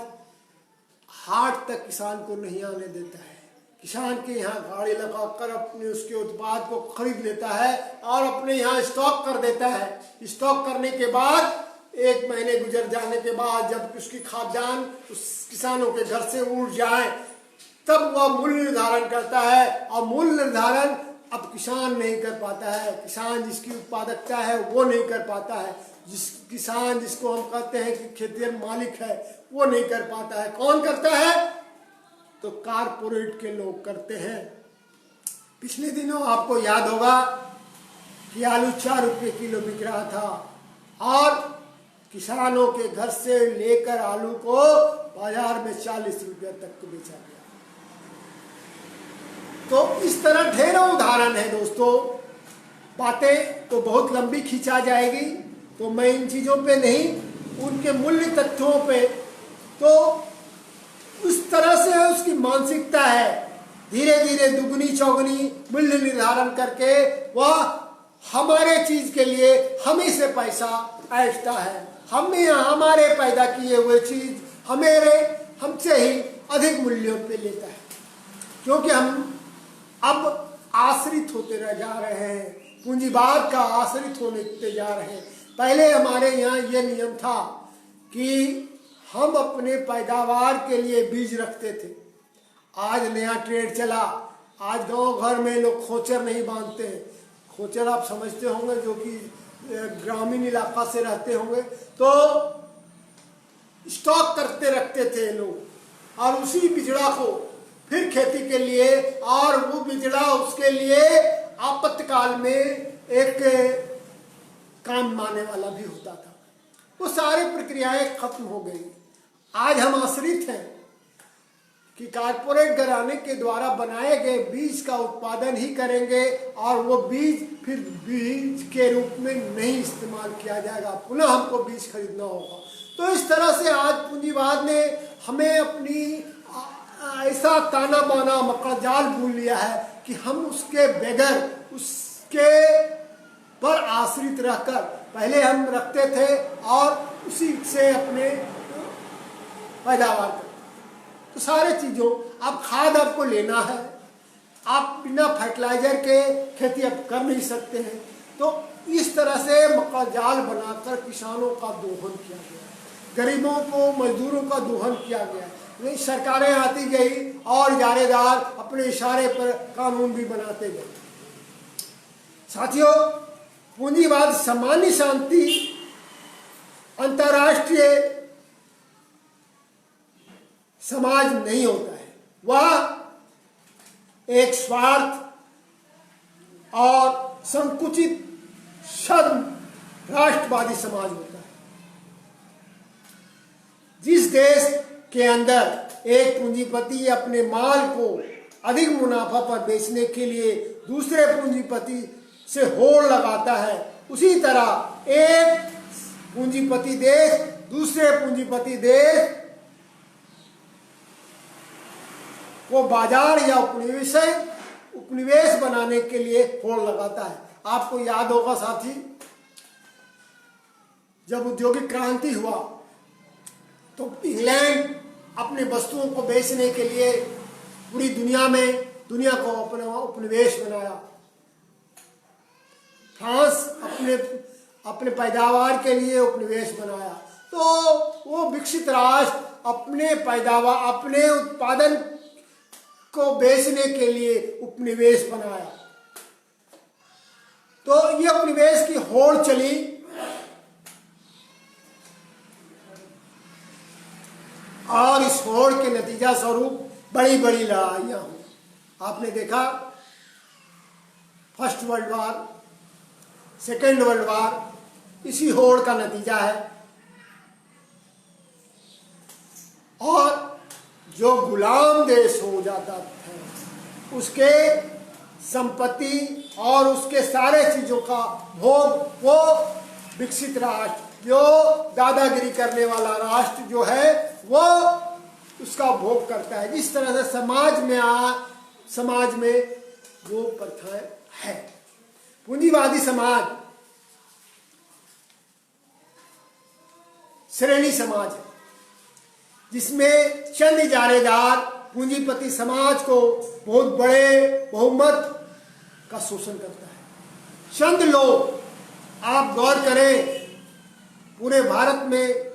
हाट तक किसान को नहीं आने देता है। किसान के यहाँ गाड़ी लगाकर अपने उसके उत्पाद को खरीद लेता है और अपने यहाँ स्टॉक कर देता है। स्टॉक करने के बाद 1 महीने गुजर जाने के बाद जब उसकी खाद्यान्न उस किसानों के घर से उड़ जाए तब वह मूल्य निर्धारण करता है, और मूल्य निर्धारण अब किसान नहीं कर पाता है। किसान जिसकी उत्पादकता है वो नहीं कर पाता है। किसान जिसको हम कहते हैं कि खेतिहर मालिक है वो नहीं कर पाता है। कौन करता है? तो कारपोरेट के लोग करते हैं। पिछले दिनों आपको याद होगा कि आलू 4 रुपये किलो बिक रहा था और किसानों के घर से लेकर आलू को बाजार में 40 रुपये तक को बेचा गया। तो इस तरह ढेरों उदाहरण है दोस्तों। बातें तो बहुत लंबी खींचा जाएगी, तो मैं इन चीज़ों पे नहीं, उनके मूल्य तथ्यों पे, तो उस तरह से उसकी मानसिकता है। धीरे धीरे दुगनी चौगनी मूल्य निर्धारण करके वह हमारे चीज के लिए हमें से पैसा ऐंठता है। हमें हमारे पैदा किए हुए चीज हमसे ही अधिक मूल्यों पे लेता है, क्योंकि हम अब आश्रित होते रह जा रहे हैं, पूंजीवाद का आश्रित होते जा रहे हैं। पहले हमारे यहाँ ये नियम था कि हम अपने पैदावार के लिए बीज रखते थे। आज नया ट्रेड चला, आज गांव घर में लोग खोचर नहीं बांधते हैं। खोचर आप समझते होंगे, जो कि ग्रामीण इलाका से रहते होंगे, तो स्टॉक करते रखते थे लोग, और उसी बिजड़ा को फिर खेती के लिए, और वो बिजड़ा उसके लिए आपातकाल में एक काम आने वाला भी होता था। वो सारी प्रक्रियाएं खत्म हो गई। आज हम आश्रित हैं कि कारपोरेट घराने के द्वारा बनाए गए बीज का उत्पादन ही करेंगे, और वो बीज फिर बीज के रूप में नहीं इस्तेमाल किया जाएगा, पुनः हमको बीज खरीदना होगा। तो इस तरह से आज पूंजीवाद ने हमें अपनी ऐसा ताना बाना मकड़जाल भूल लिया है कि हम उसके बगैर, उसके पर आश्रित रहकर पहले हम रखते थे और उसी से अपने पैदावार करते। तो सारे चीज़ों, अब खाद आपको लेना है, आप बिना फर्टिलाइजर के खेती अब कर नहीं सकते हैं। तो इस तरह से मकड़जाल बनाकर किसानों का दोहन किया गया, गरीबों को, मजदूरों का दोहन किया गया। नहीं, सरकारें आती गई और इजारेदार अपने इशारे पर कानून भी बनाते गए। साथियों, पूंजीवाद सामान्य शांति, अंतर्राष्ट्रीय समाज नहीं होता है। वह एक स्वार्थ और संकुचित शर्म राष्ट्रवादी समाज होता है। जिस देश के अंदर एक पूंजीपति अपने माल को अधिक मुनाफा पर बेचने के लिए दूसरे पूंजीपति से होड़ लगाता है, उसी तरह एक पूंजीपति देश दूसरे पूंजीपति देश को बाजार या उपनिवेश बनाने के लिए होड़ लगाता है। आपको याद होगा साथी, जब औद्योगिक क्रांति हुआ तो इंग्लैंड अपने वस्तुओं को बेचने के लिए पूरी दुनिया को अपना उपनिवेश बनाया। फ्रांस अपने पैदावार के लिए उपनिवेश बनाया। तो वो विकसित राष्ट्र अपने उत्पादन को बेचने के लिए उपनिवेश बनाया। तो ये उपनिवेश की होड़ चली और इस होड़ के नतीजा स्वरूप बड़ी बड़ी लड़ाइयां हुई। आपने देखा first world war, second world war इसी होड़ का नतीजा है। और जो गुलाम देश हो जाता था उसके संपत्ति और उसके सारे चीजों का भोग वो विकसित राष्ट्र, जो दादागिरी करने वाला राष्ट्र जो है वो उसका भोग करता है। जिस तरह से समाज में वो प्रथाएं है। पूंजीवादी समाज श्रेणी समाज है जिसमें चंद इजारेदार पूंजीपति समाज को बहुत बड़े बहुमत का शोषण करता है। चंद लोग, आप गौर करें, पूरे भारत में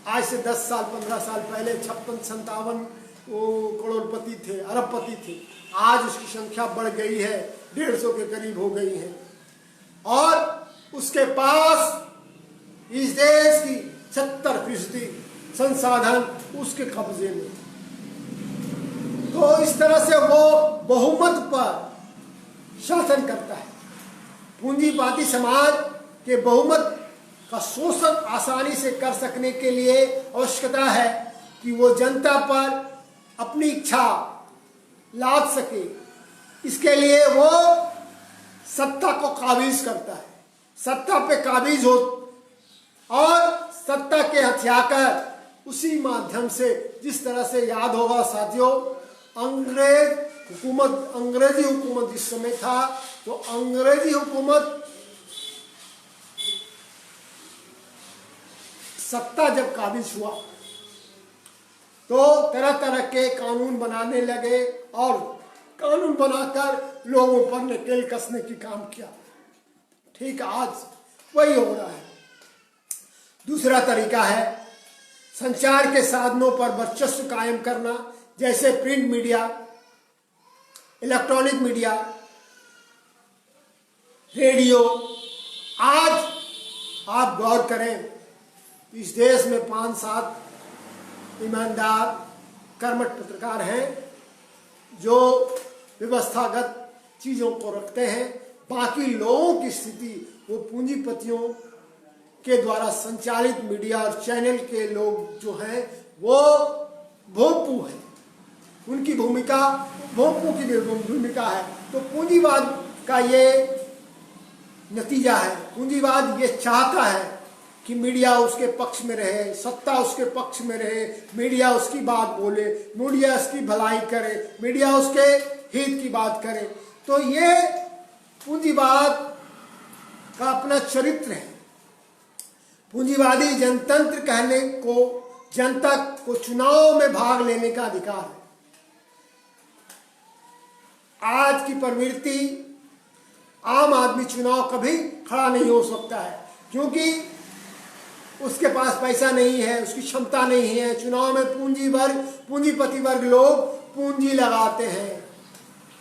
आज से 10 साल 15 साल पहले 56-57 करोड़पति थे, अरबपति थे। आज उसकी संख्या बढ़ गई है, 150 के करीब हो गई है। और उसके पास इस देश की 70% संसाधन उसके कब्जे में। तो इस तरह से वो बहुमत पर शासन करता है। पूंजीवादी समाज के बहुमत का शोषण आसानी से कर सकने के लिए आवश्यकता है कि वो जनता पर अपनी इच्छा लाद सके। इसके लिए वो सत्ता को काबिज करता है, सत्ता पे काबिज हो और सत्ता के हथियाकर उसी माध्यम से, जिस तरह से याद होगा साथियों, अंग्रेजी हुकूमत जिस समय था, तो अंग्रेजी हुकूमत सत्ता जब काबिज हुआ तो तरह तरह के कानून बनाने लगे और कानून बनाकर लोगों पर नकेल कसने की काम किया। ठीक आज वही हो रहा है। दूसरा तरीका है संचार के साधनों पर वर्चस्व कायम करना, जैसे print media, electronic media, radio. आज आप गौर करें, इस देश में 5-7 ईमानदार कर्मठ पत्रकार हैं जो व्यवस्थागत चीज़ों को रखते हैं। बाकी लोगों की स्थिति वो पूंजीपतियों के द्वारा संचालित मीडिया और चैनल के लोग जो हैं वो भोंपू हैं। उनकी भूमिका भोंपू की भूमिका है। तो पूंजीवाद का ये नतीजा है। पूंजीवाद ये चाहता है कि मीडिया उसके पक्ष में रहे, सत्ता उसके पक्ष में रहे, मीडिया उसकी बात बोले, मीडिया उसकी भलाई करे, मीडिया उसके हित की बात करे। तो ये पूंजीवाद का अपना चरित्र है। पूंजीवादी जनतंत्र कहने को जनता को चुनाव में भाग लेने का अधिकार है। आज की प्रवृत्ति, आम आदमी चुनाव कभी खड़ा नहीं हो सकता है क्योंकि उसके पास पैसा नहीं है, उसकी क्षमता नहीं है। चुनाव में पूंजीपति वर्ग लोग पूंजी लगाते हैं,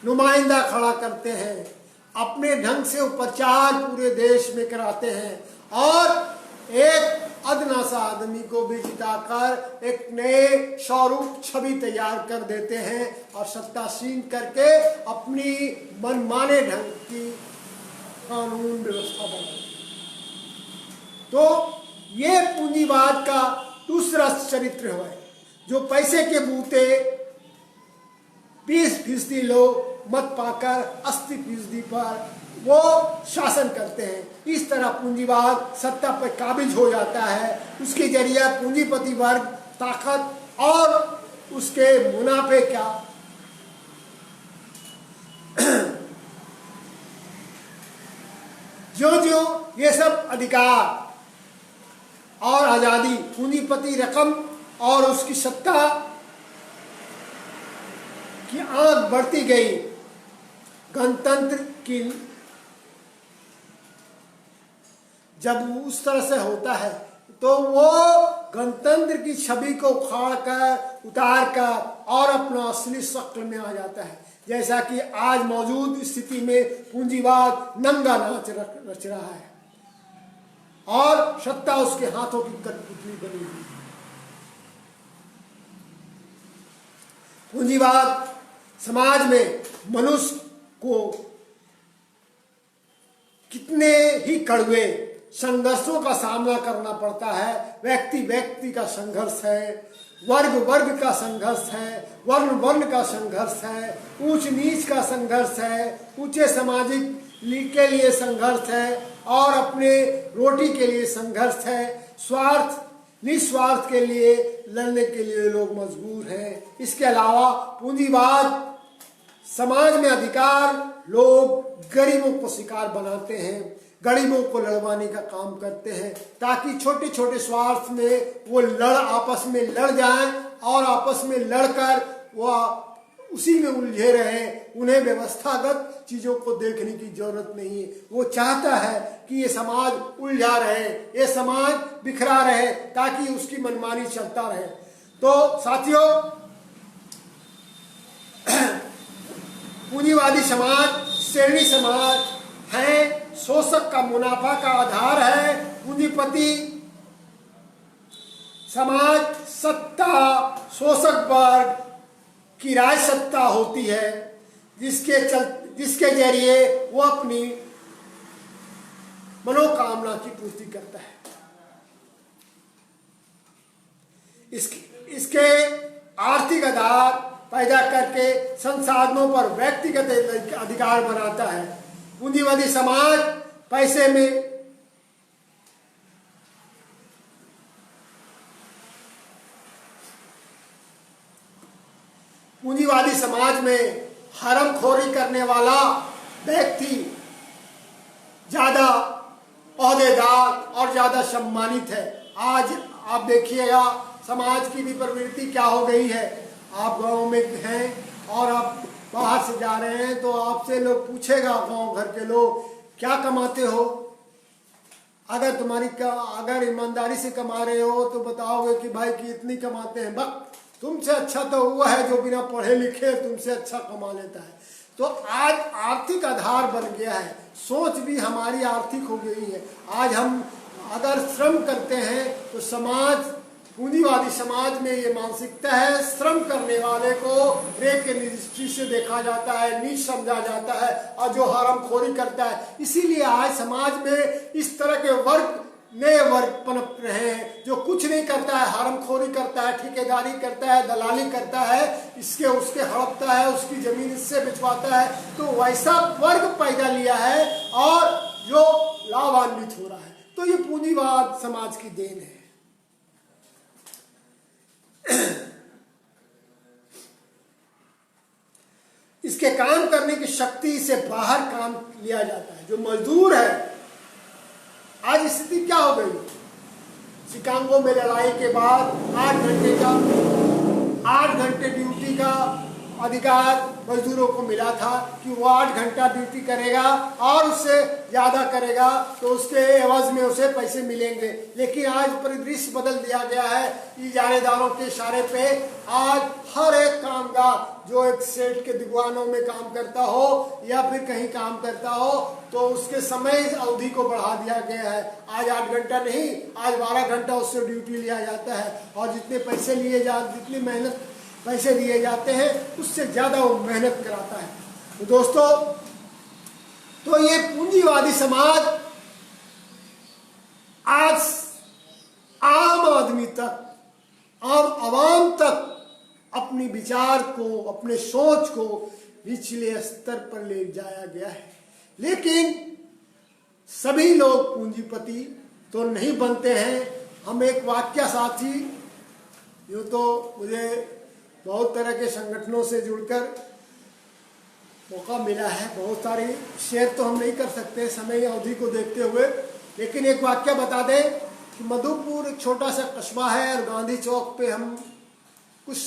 नुमाइंदा खड़ा करते हैं, अपने ढंग से प्रचार पूरे देश में कराते हैं और एक अदना सा आदमी को भी जिताकर एक नए स्वरूप छवि तैयार कर देते हैं और सत्तासीन करके अपनी मनमाने ढंग की कानून व्यवस्था बनाते हैं। तो ये पूंजीवाद का दूसरा चरित्र है, जो पैसे के बूते 20% लोग मत पाकर 80% पर वो शासन करते हैं। इस तरह पूंजीवाद सत्ता पर काबिज हो जाता है। उसके जरिए पूंजीपति वर्ग ताकत और उसके मुनाफे का जो ये सब अधिकार और आजादी पूंजीपति रकम और उसकी सत्ता की आंख बढ़ती गई, गणतंत्र की जब उस तरह से होता है तो वो गणतंत्र की छवि को उखाड़ कर उतार कर और अपना असली शक्ल में आ जाता है। जैसा कि आज मौजूद स्थिति में पूंजीवाद नंगा नाच रच रहा है और सत्ता उसके हाथों की कठपुतली बनी हुई है। पूंजीवाद समाज में मनुष्य को कितने ही कड़वे संघर्षों का सामना करना पड़ता है। व्यक्ति का संघर्ष है, वर्ग का संघर्ष है, वर्ण का संघर्ष है, ऊंच नीच का संघर्ष है, ऊंचे सामाजिक के लिए संघर्ष है और अपने रोटी के लिए संघर्ष है। निस्वार्थ के लिए लड़ने के लिए लोग मजबूर हैं। इसके अलावा पूंजीवाद समाज में अधिकार लोग गरीबों को शिकार बनाते हैं, गरीबों को लड़वाने का काम करते हैं ताकि छोटे छोटे स्वार्थ में वो आपस में लड़ जाएं और आपस में लड़कर वह उसी में उलझे रहें। उन्हें व्यवस्थागत चीज़ों को देखने की जरूरत नहीं है। वो चाहता है कि ये समाज उलझा रहे, ये समाज बिखरा रहे ताकि उसकी मनमानी चलता रहे। तो साथियों, पूंजीवादी समाज श्रेणी समाज है, शोषक का मुनाफा का आधार है। पूंजीपति समाज सत्ता शोषक वर्ग की राज सत्ता होती है जिसके जरिए वो अपनी मनोकामना की पूर्ति करता है। इसके आर्थिक आधार पैदा करके संसाधनों पर व्यक्तिगत अधिकार बनाता है। पूंजीवादी समाज पैसे में पूंजीवादी समाज में हरामखोरी करने वाला व्यक्ति ज्यादा ओहदेदार और ज्यादा सम्मानित है। आज आप देखिएगा समाज की भी प्रवृत्ति क्या हो गई है। आप गांव में हैं और आप बाहर से जा रहे हैं तो आपसे लोग पूछेगा, गांव घर के लोग, क्या कमाते हो? अगर ईमानदारी से कमा रहे हो तो बताओगे कि भाई कि इतनी कमाते हैं। बक तुमसे अच्छा तो वो है जो बिना पढ़े लिखे तुमसे अच्छा कमा लेता है। तो आज आर्थिक आधार बन गया है, सोच भी हमारी आर्थिक हो गई है। आज हम अगर श्रम करते हैं तो पूंजीवादी समाज में ये मानसिकता है, श्रम करने वाले को रेख के दृष्टि से देखा जाता है, नीच समझा जाता है और जो हरामखोरी करता है। इसीलिए आज समाज में इस तरह के नए वर्ग पनप रहे हैं जो कुछ नहीं करता है, हरामखोरी करता है, ठेकेदारी करता है, दलाली करता है, उसके हड़पता है, उसकी जमीन इससे बिचवाता है। तो वैसा वर्ग पैदा लिया है और जो लाभान्वित हो रहा है। तो ये पूंजीवाद समाज की देन है। इसके काम करने की शक्ति से बाहर काम लिया जाता है। जो मजदूर है, आज स्थिति क्या हो गई? शिकागो में लड़ाई के बाद 8 घंटे ड्यूटी का अधिकार मजदूरों को मिला था कि वो 8 घंटा ड्यूटी करेगा और उससे ज़्यादा करेगा तो उसके एवज में उसे पैसे मिलेंगे। लेकिन आज परिदृश्य बदल दिया गया है। इजारेदारों के इशारे पे आज हर एक कामगार जो एक सेठ के दुकानों में काम करता हो या फिर कहीं काम करता हो, तो उसके समय अवधि को बढ़ा दिया गया है। आज 8 घंटा नहीं, आज 12 घंटा उससे ड्यूटी लिया जाता है, और जितने जितनी मेहनत पैसे दिए जाते हैं उससे ज़्यादा वो मेहनत कराता है। तो दोस्तों, तो ये पूंजीवादी समाज आज आम आदमी तक, आवाम तक अपनी विचार को, अपने सोच को निचले स्तर पर ले जाया गया है। लेकिन सभी लोग पूंजीपति तो नहीं बनते हैं। हम एक वाक्य साथी, यूँ तो मुझे बहुत तरह के संगठनों से जुड़कर मौका मिला है, बहुत सारी शेयर तो हम नहीं कर सकते समय अवधि को देखते हुए, लेकिन एक वाक्य बता दें कि मधुपुर एक छोटा सा कस्बा है और गांधी चौक पे हम कुछ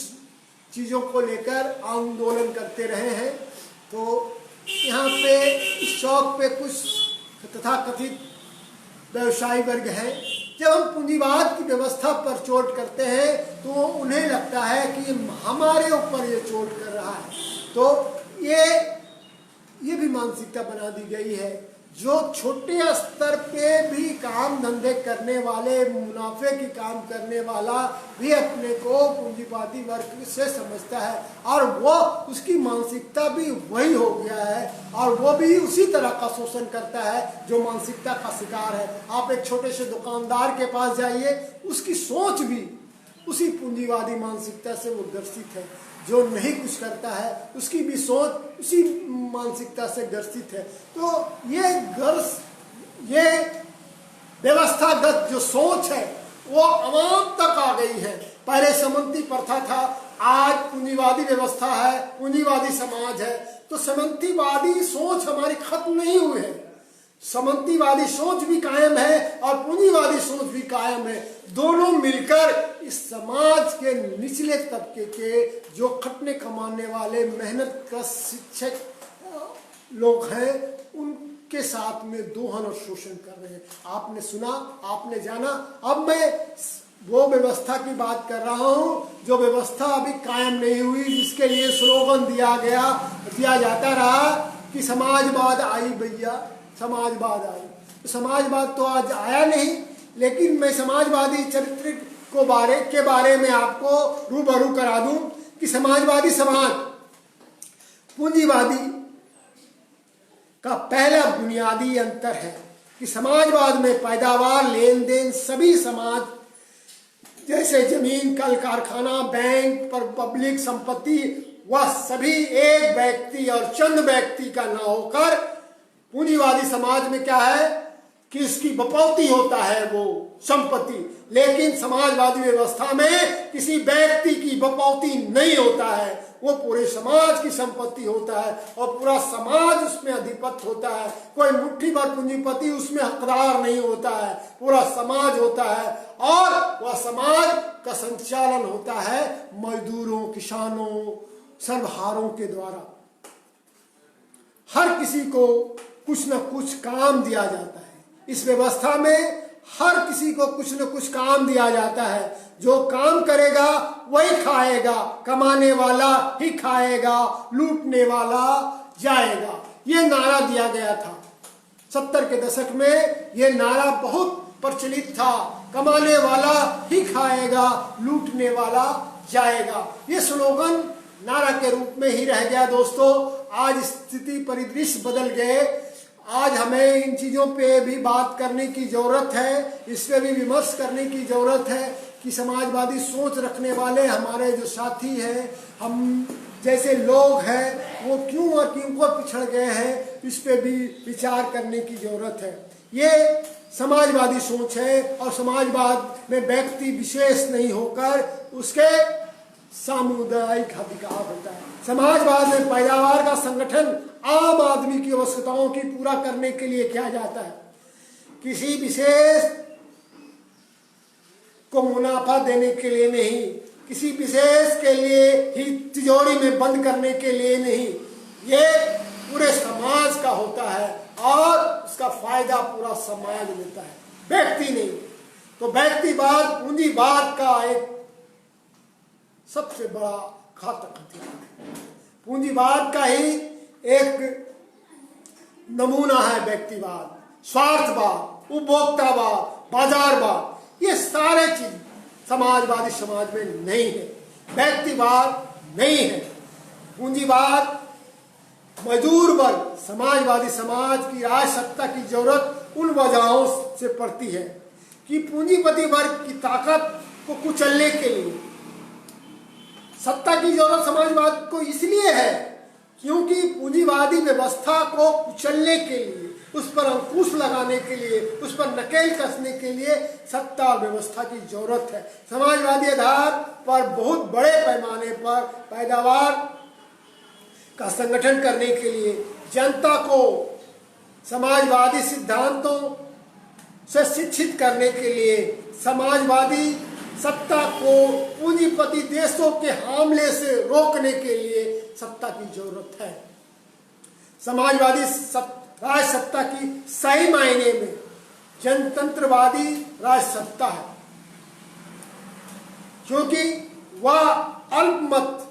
चीज़ों को लेकर आंदोलन करते रहे हैं। तो यहाँ पे इस चौक पे कुछ तथाकथित व्यवसायी वर्ग हैं। जब हम पूंजीवाद की व्यवस्था पर चोट करते हैं तो उन्हें लगता है कि हमारे ऊपर ये चोट कर रहा है। तो ये भी मानसिकता बना दी गई है। जो छोटे स्तर पे भी काम धंधे करने वाले, मुनाफे की काम करने वाला भी अपने को पूंजीवादी वर्ग से समझता है, और वो उसकी मानसिकता भी वही हो गया है, और वो भी उसी तरह का शोषण करता है जो मानसिकता का शिकार है। आप एक छोटे से दुकानदार के पास जाइए, उसकी सोच भी उसी पूंजीवादी मानसिकता से वो ग्रसित है। जो नहीं कुछ करता है उसकी भी सोच उसी मानसिकता से ग्रसित है। तो ये व्यवस्थागत जो सोच है वो आवाम तक आ गई है। पहले सामंती प्रथा था, आज पूंजीवादी व्यवस्था है, पूंजीवादी समाज है। तो सामंतीवादी सोच हमारी खत्म नहीं हुई है, सामंतीवादी सोच भी कायम है और पूंजीवादी सोच भी कायम है। दोनों मिलकर इस समाज के निचले तबके के जो खटने कमाने वाले मेहनत का शिक्षक लोग हैं उनके साथ में दोहन और शोषण कर रहे हैं। आपने सुना, आपने जाना। अब मैं वो व्यवस्था की बात कर रहा हूँ जो व्यवस्था अभी कायम नहीं हुई, जिसके लिए स्लोगन दिया जाता रहा कि समाजवाद आई भैया, समाजवाद आई। समाजवाद तो आज आया नहीं, लेकिन मैं समाजवादी चरित्र के बारे में आपको रूबरू करा दूं कि समाजवादी समाज पूंजीवादी का पहला बुनियादी अंतर है कि समाजवाद में पैदावार, लेन देन सभी समाज जैसे जमीन, कल कारखाना, बैंक पर पब्लिक संपत्ति, वह सभी एक व्यक्ति और चंद व्यक्ति का न होकर पूंजीवादी समाज में क्या है कि इसकी बपौती होता है वो संपत्ति। लेकिन समाजवादी व्यवस्था में किसी व्यक्ति की बपौती नहीं होता है, वो पूरे समाज की संपत्ति होता है और पूरा समाज उसमें अधिपत होता है। कोई मुट्ठी भर पूंजीपति उसमें हकदार नहीं होता है, पूरा समाज होता है और वह समाज का संचालन होता है मजदूरों, किसानों, सर्वहारों के द्वारा। हर किसी को कुछ न कुछ काम दिया जाता है। इस व्यवस्था में हर किसी को कुछ न कुछ काम दिया जाता है। जो काम करेगा वही खाएगा, कमाने वाला ही खाएगा, लूटने वाला जाएगा। ये नारा दिया गया था 70 के दशक में। ये नारा बहुत प्रचलित था, कमाने वाला ही खाएगा, लूटने वाला जाएगा। ये स्लोगन नारा के रूप में ही रह गया। दोस्तों, आज स्थिति परिदृश्य बदल गए। आज हमें इन चीज़ों पे भी बात करने की ज़रूरत है, इस पे भी विमर्श करने की ज़रूरत है कि समाजवादी सोच रखने वाले हमारे जो साथी हैं, हम जैसे लोग हैं, वो क्यों और क्यों को पिछड़ गए हैं, इस पे भी विचार करने की ज़रूरत है। ये समाजवादी सोच है और समाजवाद में व्यक्ति विशेष नहीं होकर उसके सामुदायिक अधिकार होता है। समाजवाद में पैदावार का संगठन आम आदमी की आवश्यकताओं की पूरा करने के लिए किया जाता है, किसी विशेष को मुनाफा देने के लिए नहीं, किसी विशेष के लिए ही तिजोरी में बंद करने के लिए नहीं। ये पूरे समाज का होता है और उसका फायदा पूरा समाज लेता है, व्यक्ति नहीं। तो व्यक्तिवाद पूंजीवाद का एक सबसे बड़ा घातक हथियार है। पूंजीवाद का ही एक नमूना है व्यक्तिवाद, स्वार्थवाद, उपभोक्तावाद, बाजारवाद। ये सारे चीज समाजवादी समाज में नहीं है। व्यक्तिवाद नहीं है। पूंजीवाद, मजदूर वर्ग, समाजवादी समाज की राज सत्ता की जरूरत उन वजहों से पड़ती है कि पूंजीपति वर्ग की ताकत को कुचलने के लिए सत्ता की जरूरत समाजवाद को इसलिए है क्योंकि पूंजीवादी व्यवस्था को कुचलने के लिए, उस पर अंकुश लगाने के लिए, उस पर नकेल कसने के लिए सत्ता और व्यवस्था की जरूरत है। समाजवादी आधार पर बहुत बड़े पैमाने पर पैदावार का संगठन करने के लिए जनता को समाजवादी सिद्धांतों से शिक्षित करने के लिए समाजवादी सत्ता को पूंजीपति देशों के हमले से रोकने के लिए सत्ता की जरूरत है। समाजवादी राज सत्ता की सही मायने में जनतंत्रवादी राज सत्ता है, क्योंकि वह अल्पमत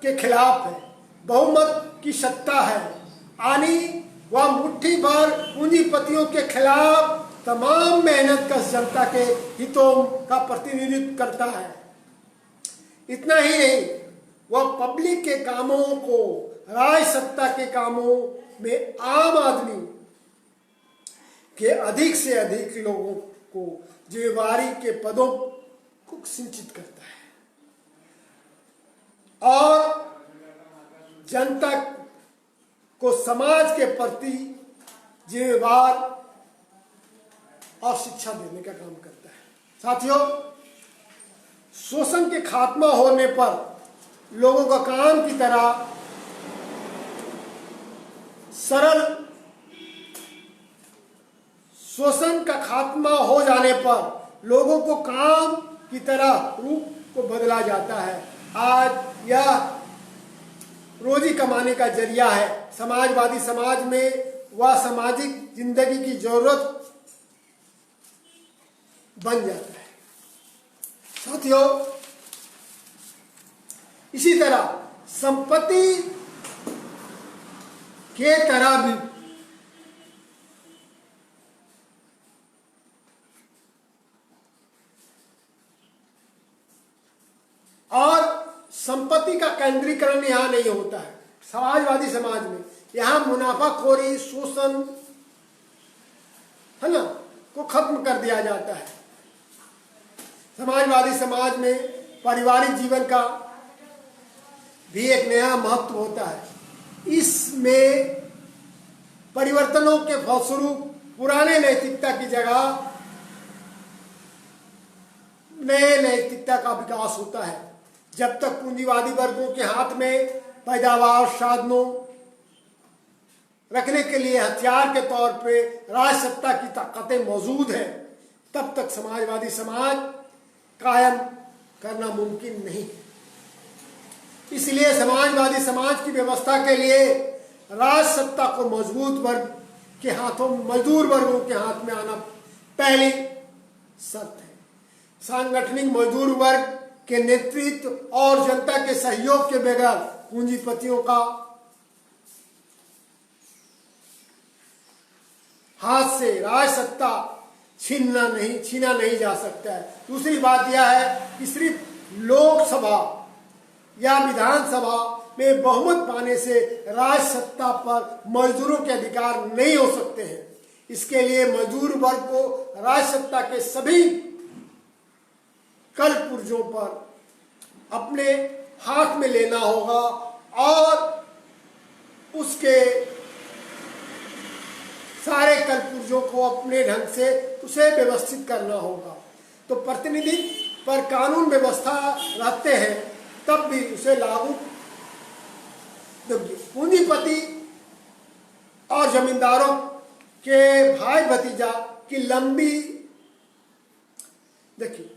के खिलाफ है, बहुमत की सत्ता है, यानी वह मुट्ठी भर पूंजीपतियों के खिलाफ तमाम मेहनतकश जनता के हितों का प्रतिनिधित्व करता है। इतना ही नहीं, वह पब्लिक के कामों को राज सत्ता के कामों में आम आदमी के अधिक से अधिक लोगों को जिम्मेवारी के पदों को सिंचित करता है और जनता को समाज के प्रति जिम्मेवार और शिक्षा देने का काम करता है। साथियों, शोषण के खात्मा होने पर लोगों का काम की तरह सरल, शोषण का खात्मा हो जाने पर लोगों को काम की तरह रूप को बदला जाता है। आज यह रोजी कमाने का जरिया है। समाजवादी समाज में वह सामाजिक जिंदगी की जरूरत बन जाता है। साथियों, इसी तरह संपत्ति के तरह भी और संपत्ति का केंद्रीकरण यहां नहीं होता है। समाजवादी समाज में यहां मुनाफाखोरी, शोषण है ना, को खत्म कर दिया जाता है। समाजवादी समाज में पारिवारिक जीवन का भी एक नया महत्व होता है। इसमें परिवर्तनों के फलस्वरूप पुराने नैतिकता की जगह नए नैतिकता का विकास होता है। जब तक पूंजीवादी वर्गों के हाथ में पैदावार साधनों रखने के लिए हथियार के तौर पे राजसत्ता की ताकतें मौजूद हैं, तब तक समाजवादी समाज कायम करना मुमकिन नहीं है। इसलिए समाजवादी समाज की व्यवस्था के लिए राजसत्ता को मजबूत वर्ग के हाथों, मजदूर वर्गों के हाथ में आना पहली शर्त है। सांगठनिक मजदूर वर्ग के नेतृत्व और जनता के सहयोग के बगैर पूंजीपतियों का हाथ से राजसत्ता छीना नहीं जा सकता है। दूसरी बात यह है कि सिर्फ लोकसभा या विधानसभा में बहुमत पाने से राजसत्ता पर मजदूरों के अधिकार नहीं हो सकते हैं। इसके लिए मजदूर वर्ग को राजसत्ता के सभी कल पुर्जों पर अपने हाथ में लेना होगा और उसके सारे कल पुर्जों को अपने ढंग से उसे व्यवस्थित करना होगा। तो प्रतिनिधि पर कानून व्यवस्था रहते हैं तब भी उसे लागू पूंजीपति और जमींदारों के भाई भतीजा की लंबी, देखिए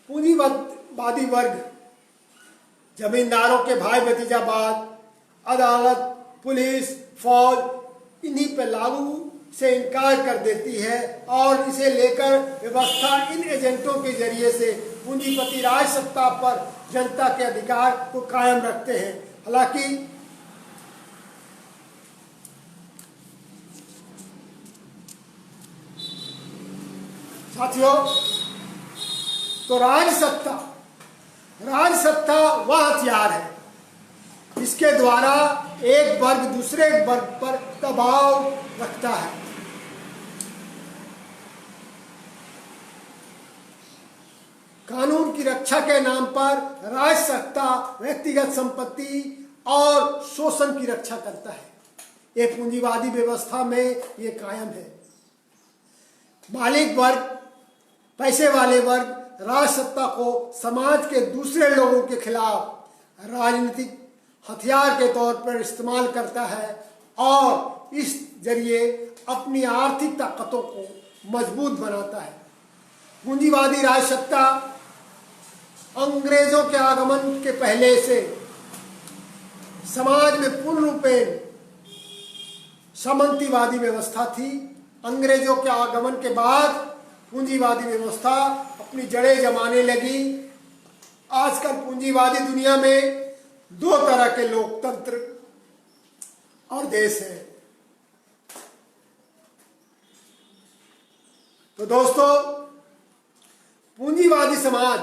पूंजीवादी वर्ग जमींदारों के भाई भतीजावाद, अदालत, पुलिस, फौज इन्हीं पर लागू से इनकार कर देती है और इसे लेकर व्यवस्था इन एजेंटों के जरिए से पूंजीपति राज सत्ता पर जनता के अधिकार को कायम रखते हैं। हालांकि साथियों, तो राजसत्ता वह हथियार है जिसके द्वारा एक वर्ग दूसरे वर्ग पर दबाव रखता है। कानून की रक्षा के नाम पर राजसत्ता व्यक्तिगत संपत्ति और शोषण की रक्षा करता है। ये पूंजीवादी व्यवस्था में ये कायम है। मालिक वर्ग, पैसे वाले वर्ग राजसत्ता को समाज के दूसरे लोगों के खिलाफ राजनीतिक हथियार के तौर पर इस्तेमाल करता है और इस जरिए अपनी आर्थिक ताकतों को मजबूत बनाता है। पूंजीवादी राजसत्ता अंग्रेजों के आगमन के पहले से समाज में पूर्ण रूपेण सामंतीवादी व्यवस्था थी। अंग्रेजों के आगमन के बाद पूंजीवादी व्यवस्था अपनी जड़ें जमाने लगी। आजकल पूंजीवादी दुनिया में दो तरह के लोकतंत्र और देश हैं। तो दोस्तों, पूंजीवादी समाज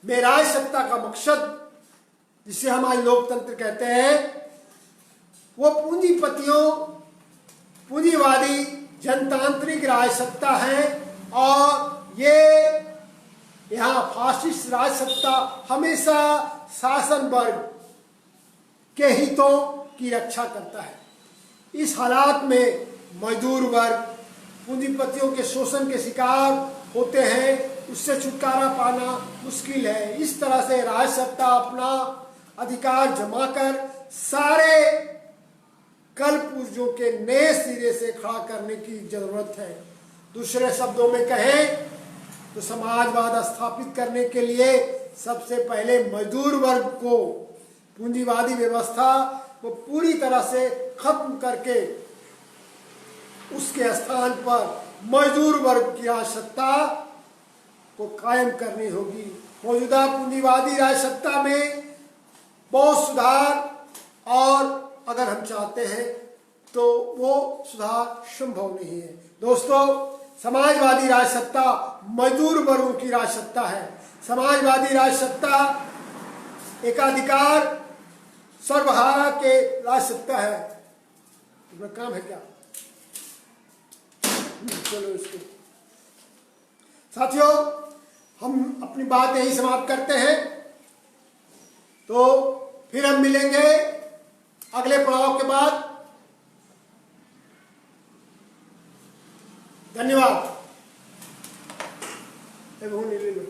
में राजसत्ता का मकसद, जिसे हम आज लोकतंत्र कहते हैं, वो पूंजीवादी जनतांत्रिक राजसत्ता है। और ये यहाँ फासिस्ट राजसत्ता हमेशा शासन वर्ग के हितों की रक्षा करता है। इस हालात में मजदूर वर्ग पूंजीपतियों के शोषण के शिकार होते हैं, उससे छुटकारा पाना मुश्किल है। इस तरह से राजसत्ता अपना अधिकार जमाकर सारे कल पूर्वजों के नए सिरे से खड़ा करने की जरूरत है। दूसरे शब्दों में कहें तो समाजवाद स्थापित करने के लिए सबसे पहले मजदूर वर्ग को पूंजीवादी व्यवस्था को पूरी तरह से खत्म करके उसके स्थान पर मजदूर वर्ग की राजसत्ता को कायम करनी होगी। मौजूदा पूंजीवादी राजसत्ता में बहुत सुधार, और अगर हम चाहते हैं तो वो सुधार संभव नहीं है। दोस्तों, समाजवादी राजसत्ता मजदूर वर्गों की राजसत्ता है। समाजवादी राजसत्ता एकाधिकार सर्वहारा के राजसत्ता है। तुम्हारा काम है क्या? चलो इसको साथियों, हम अपनी बात यही समाप्त करते हैं। तो फिर हम मिलेंगे अगले पड़ाव के बाद। धन्यवाद। ले लो।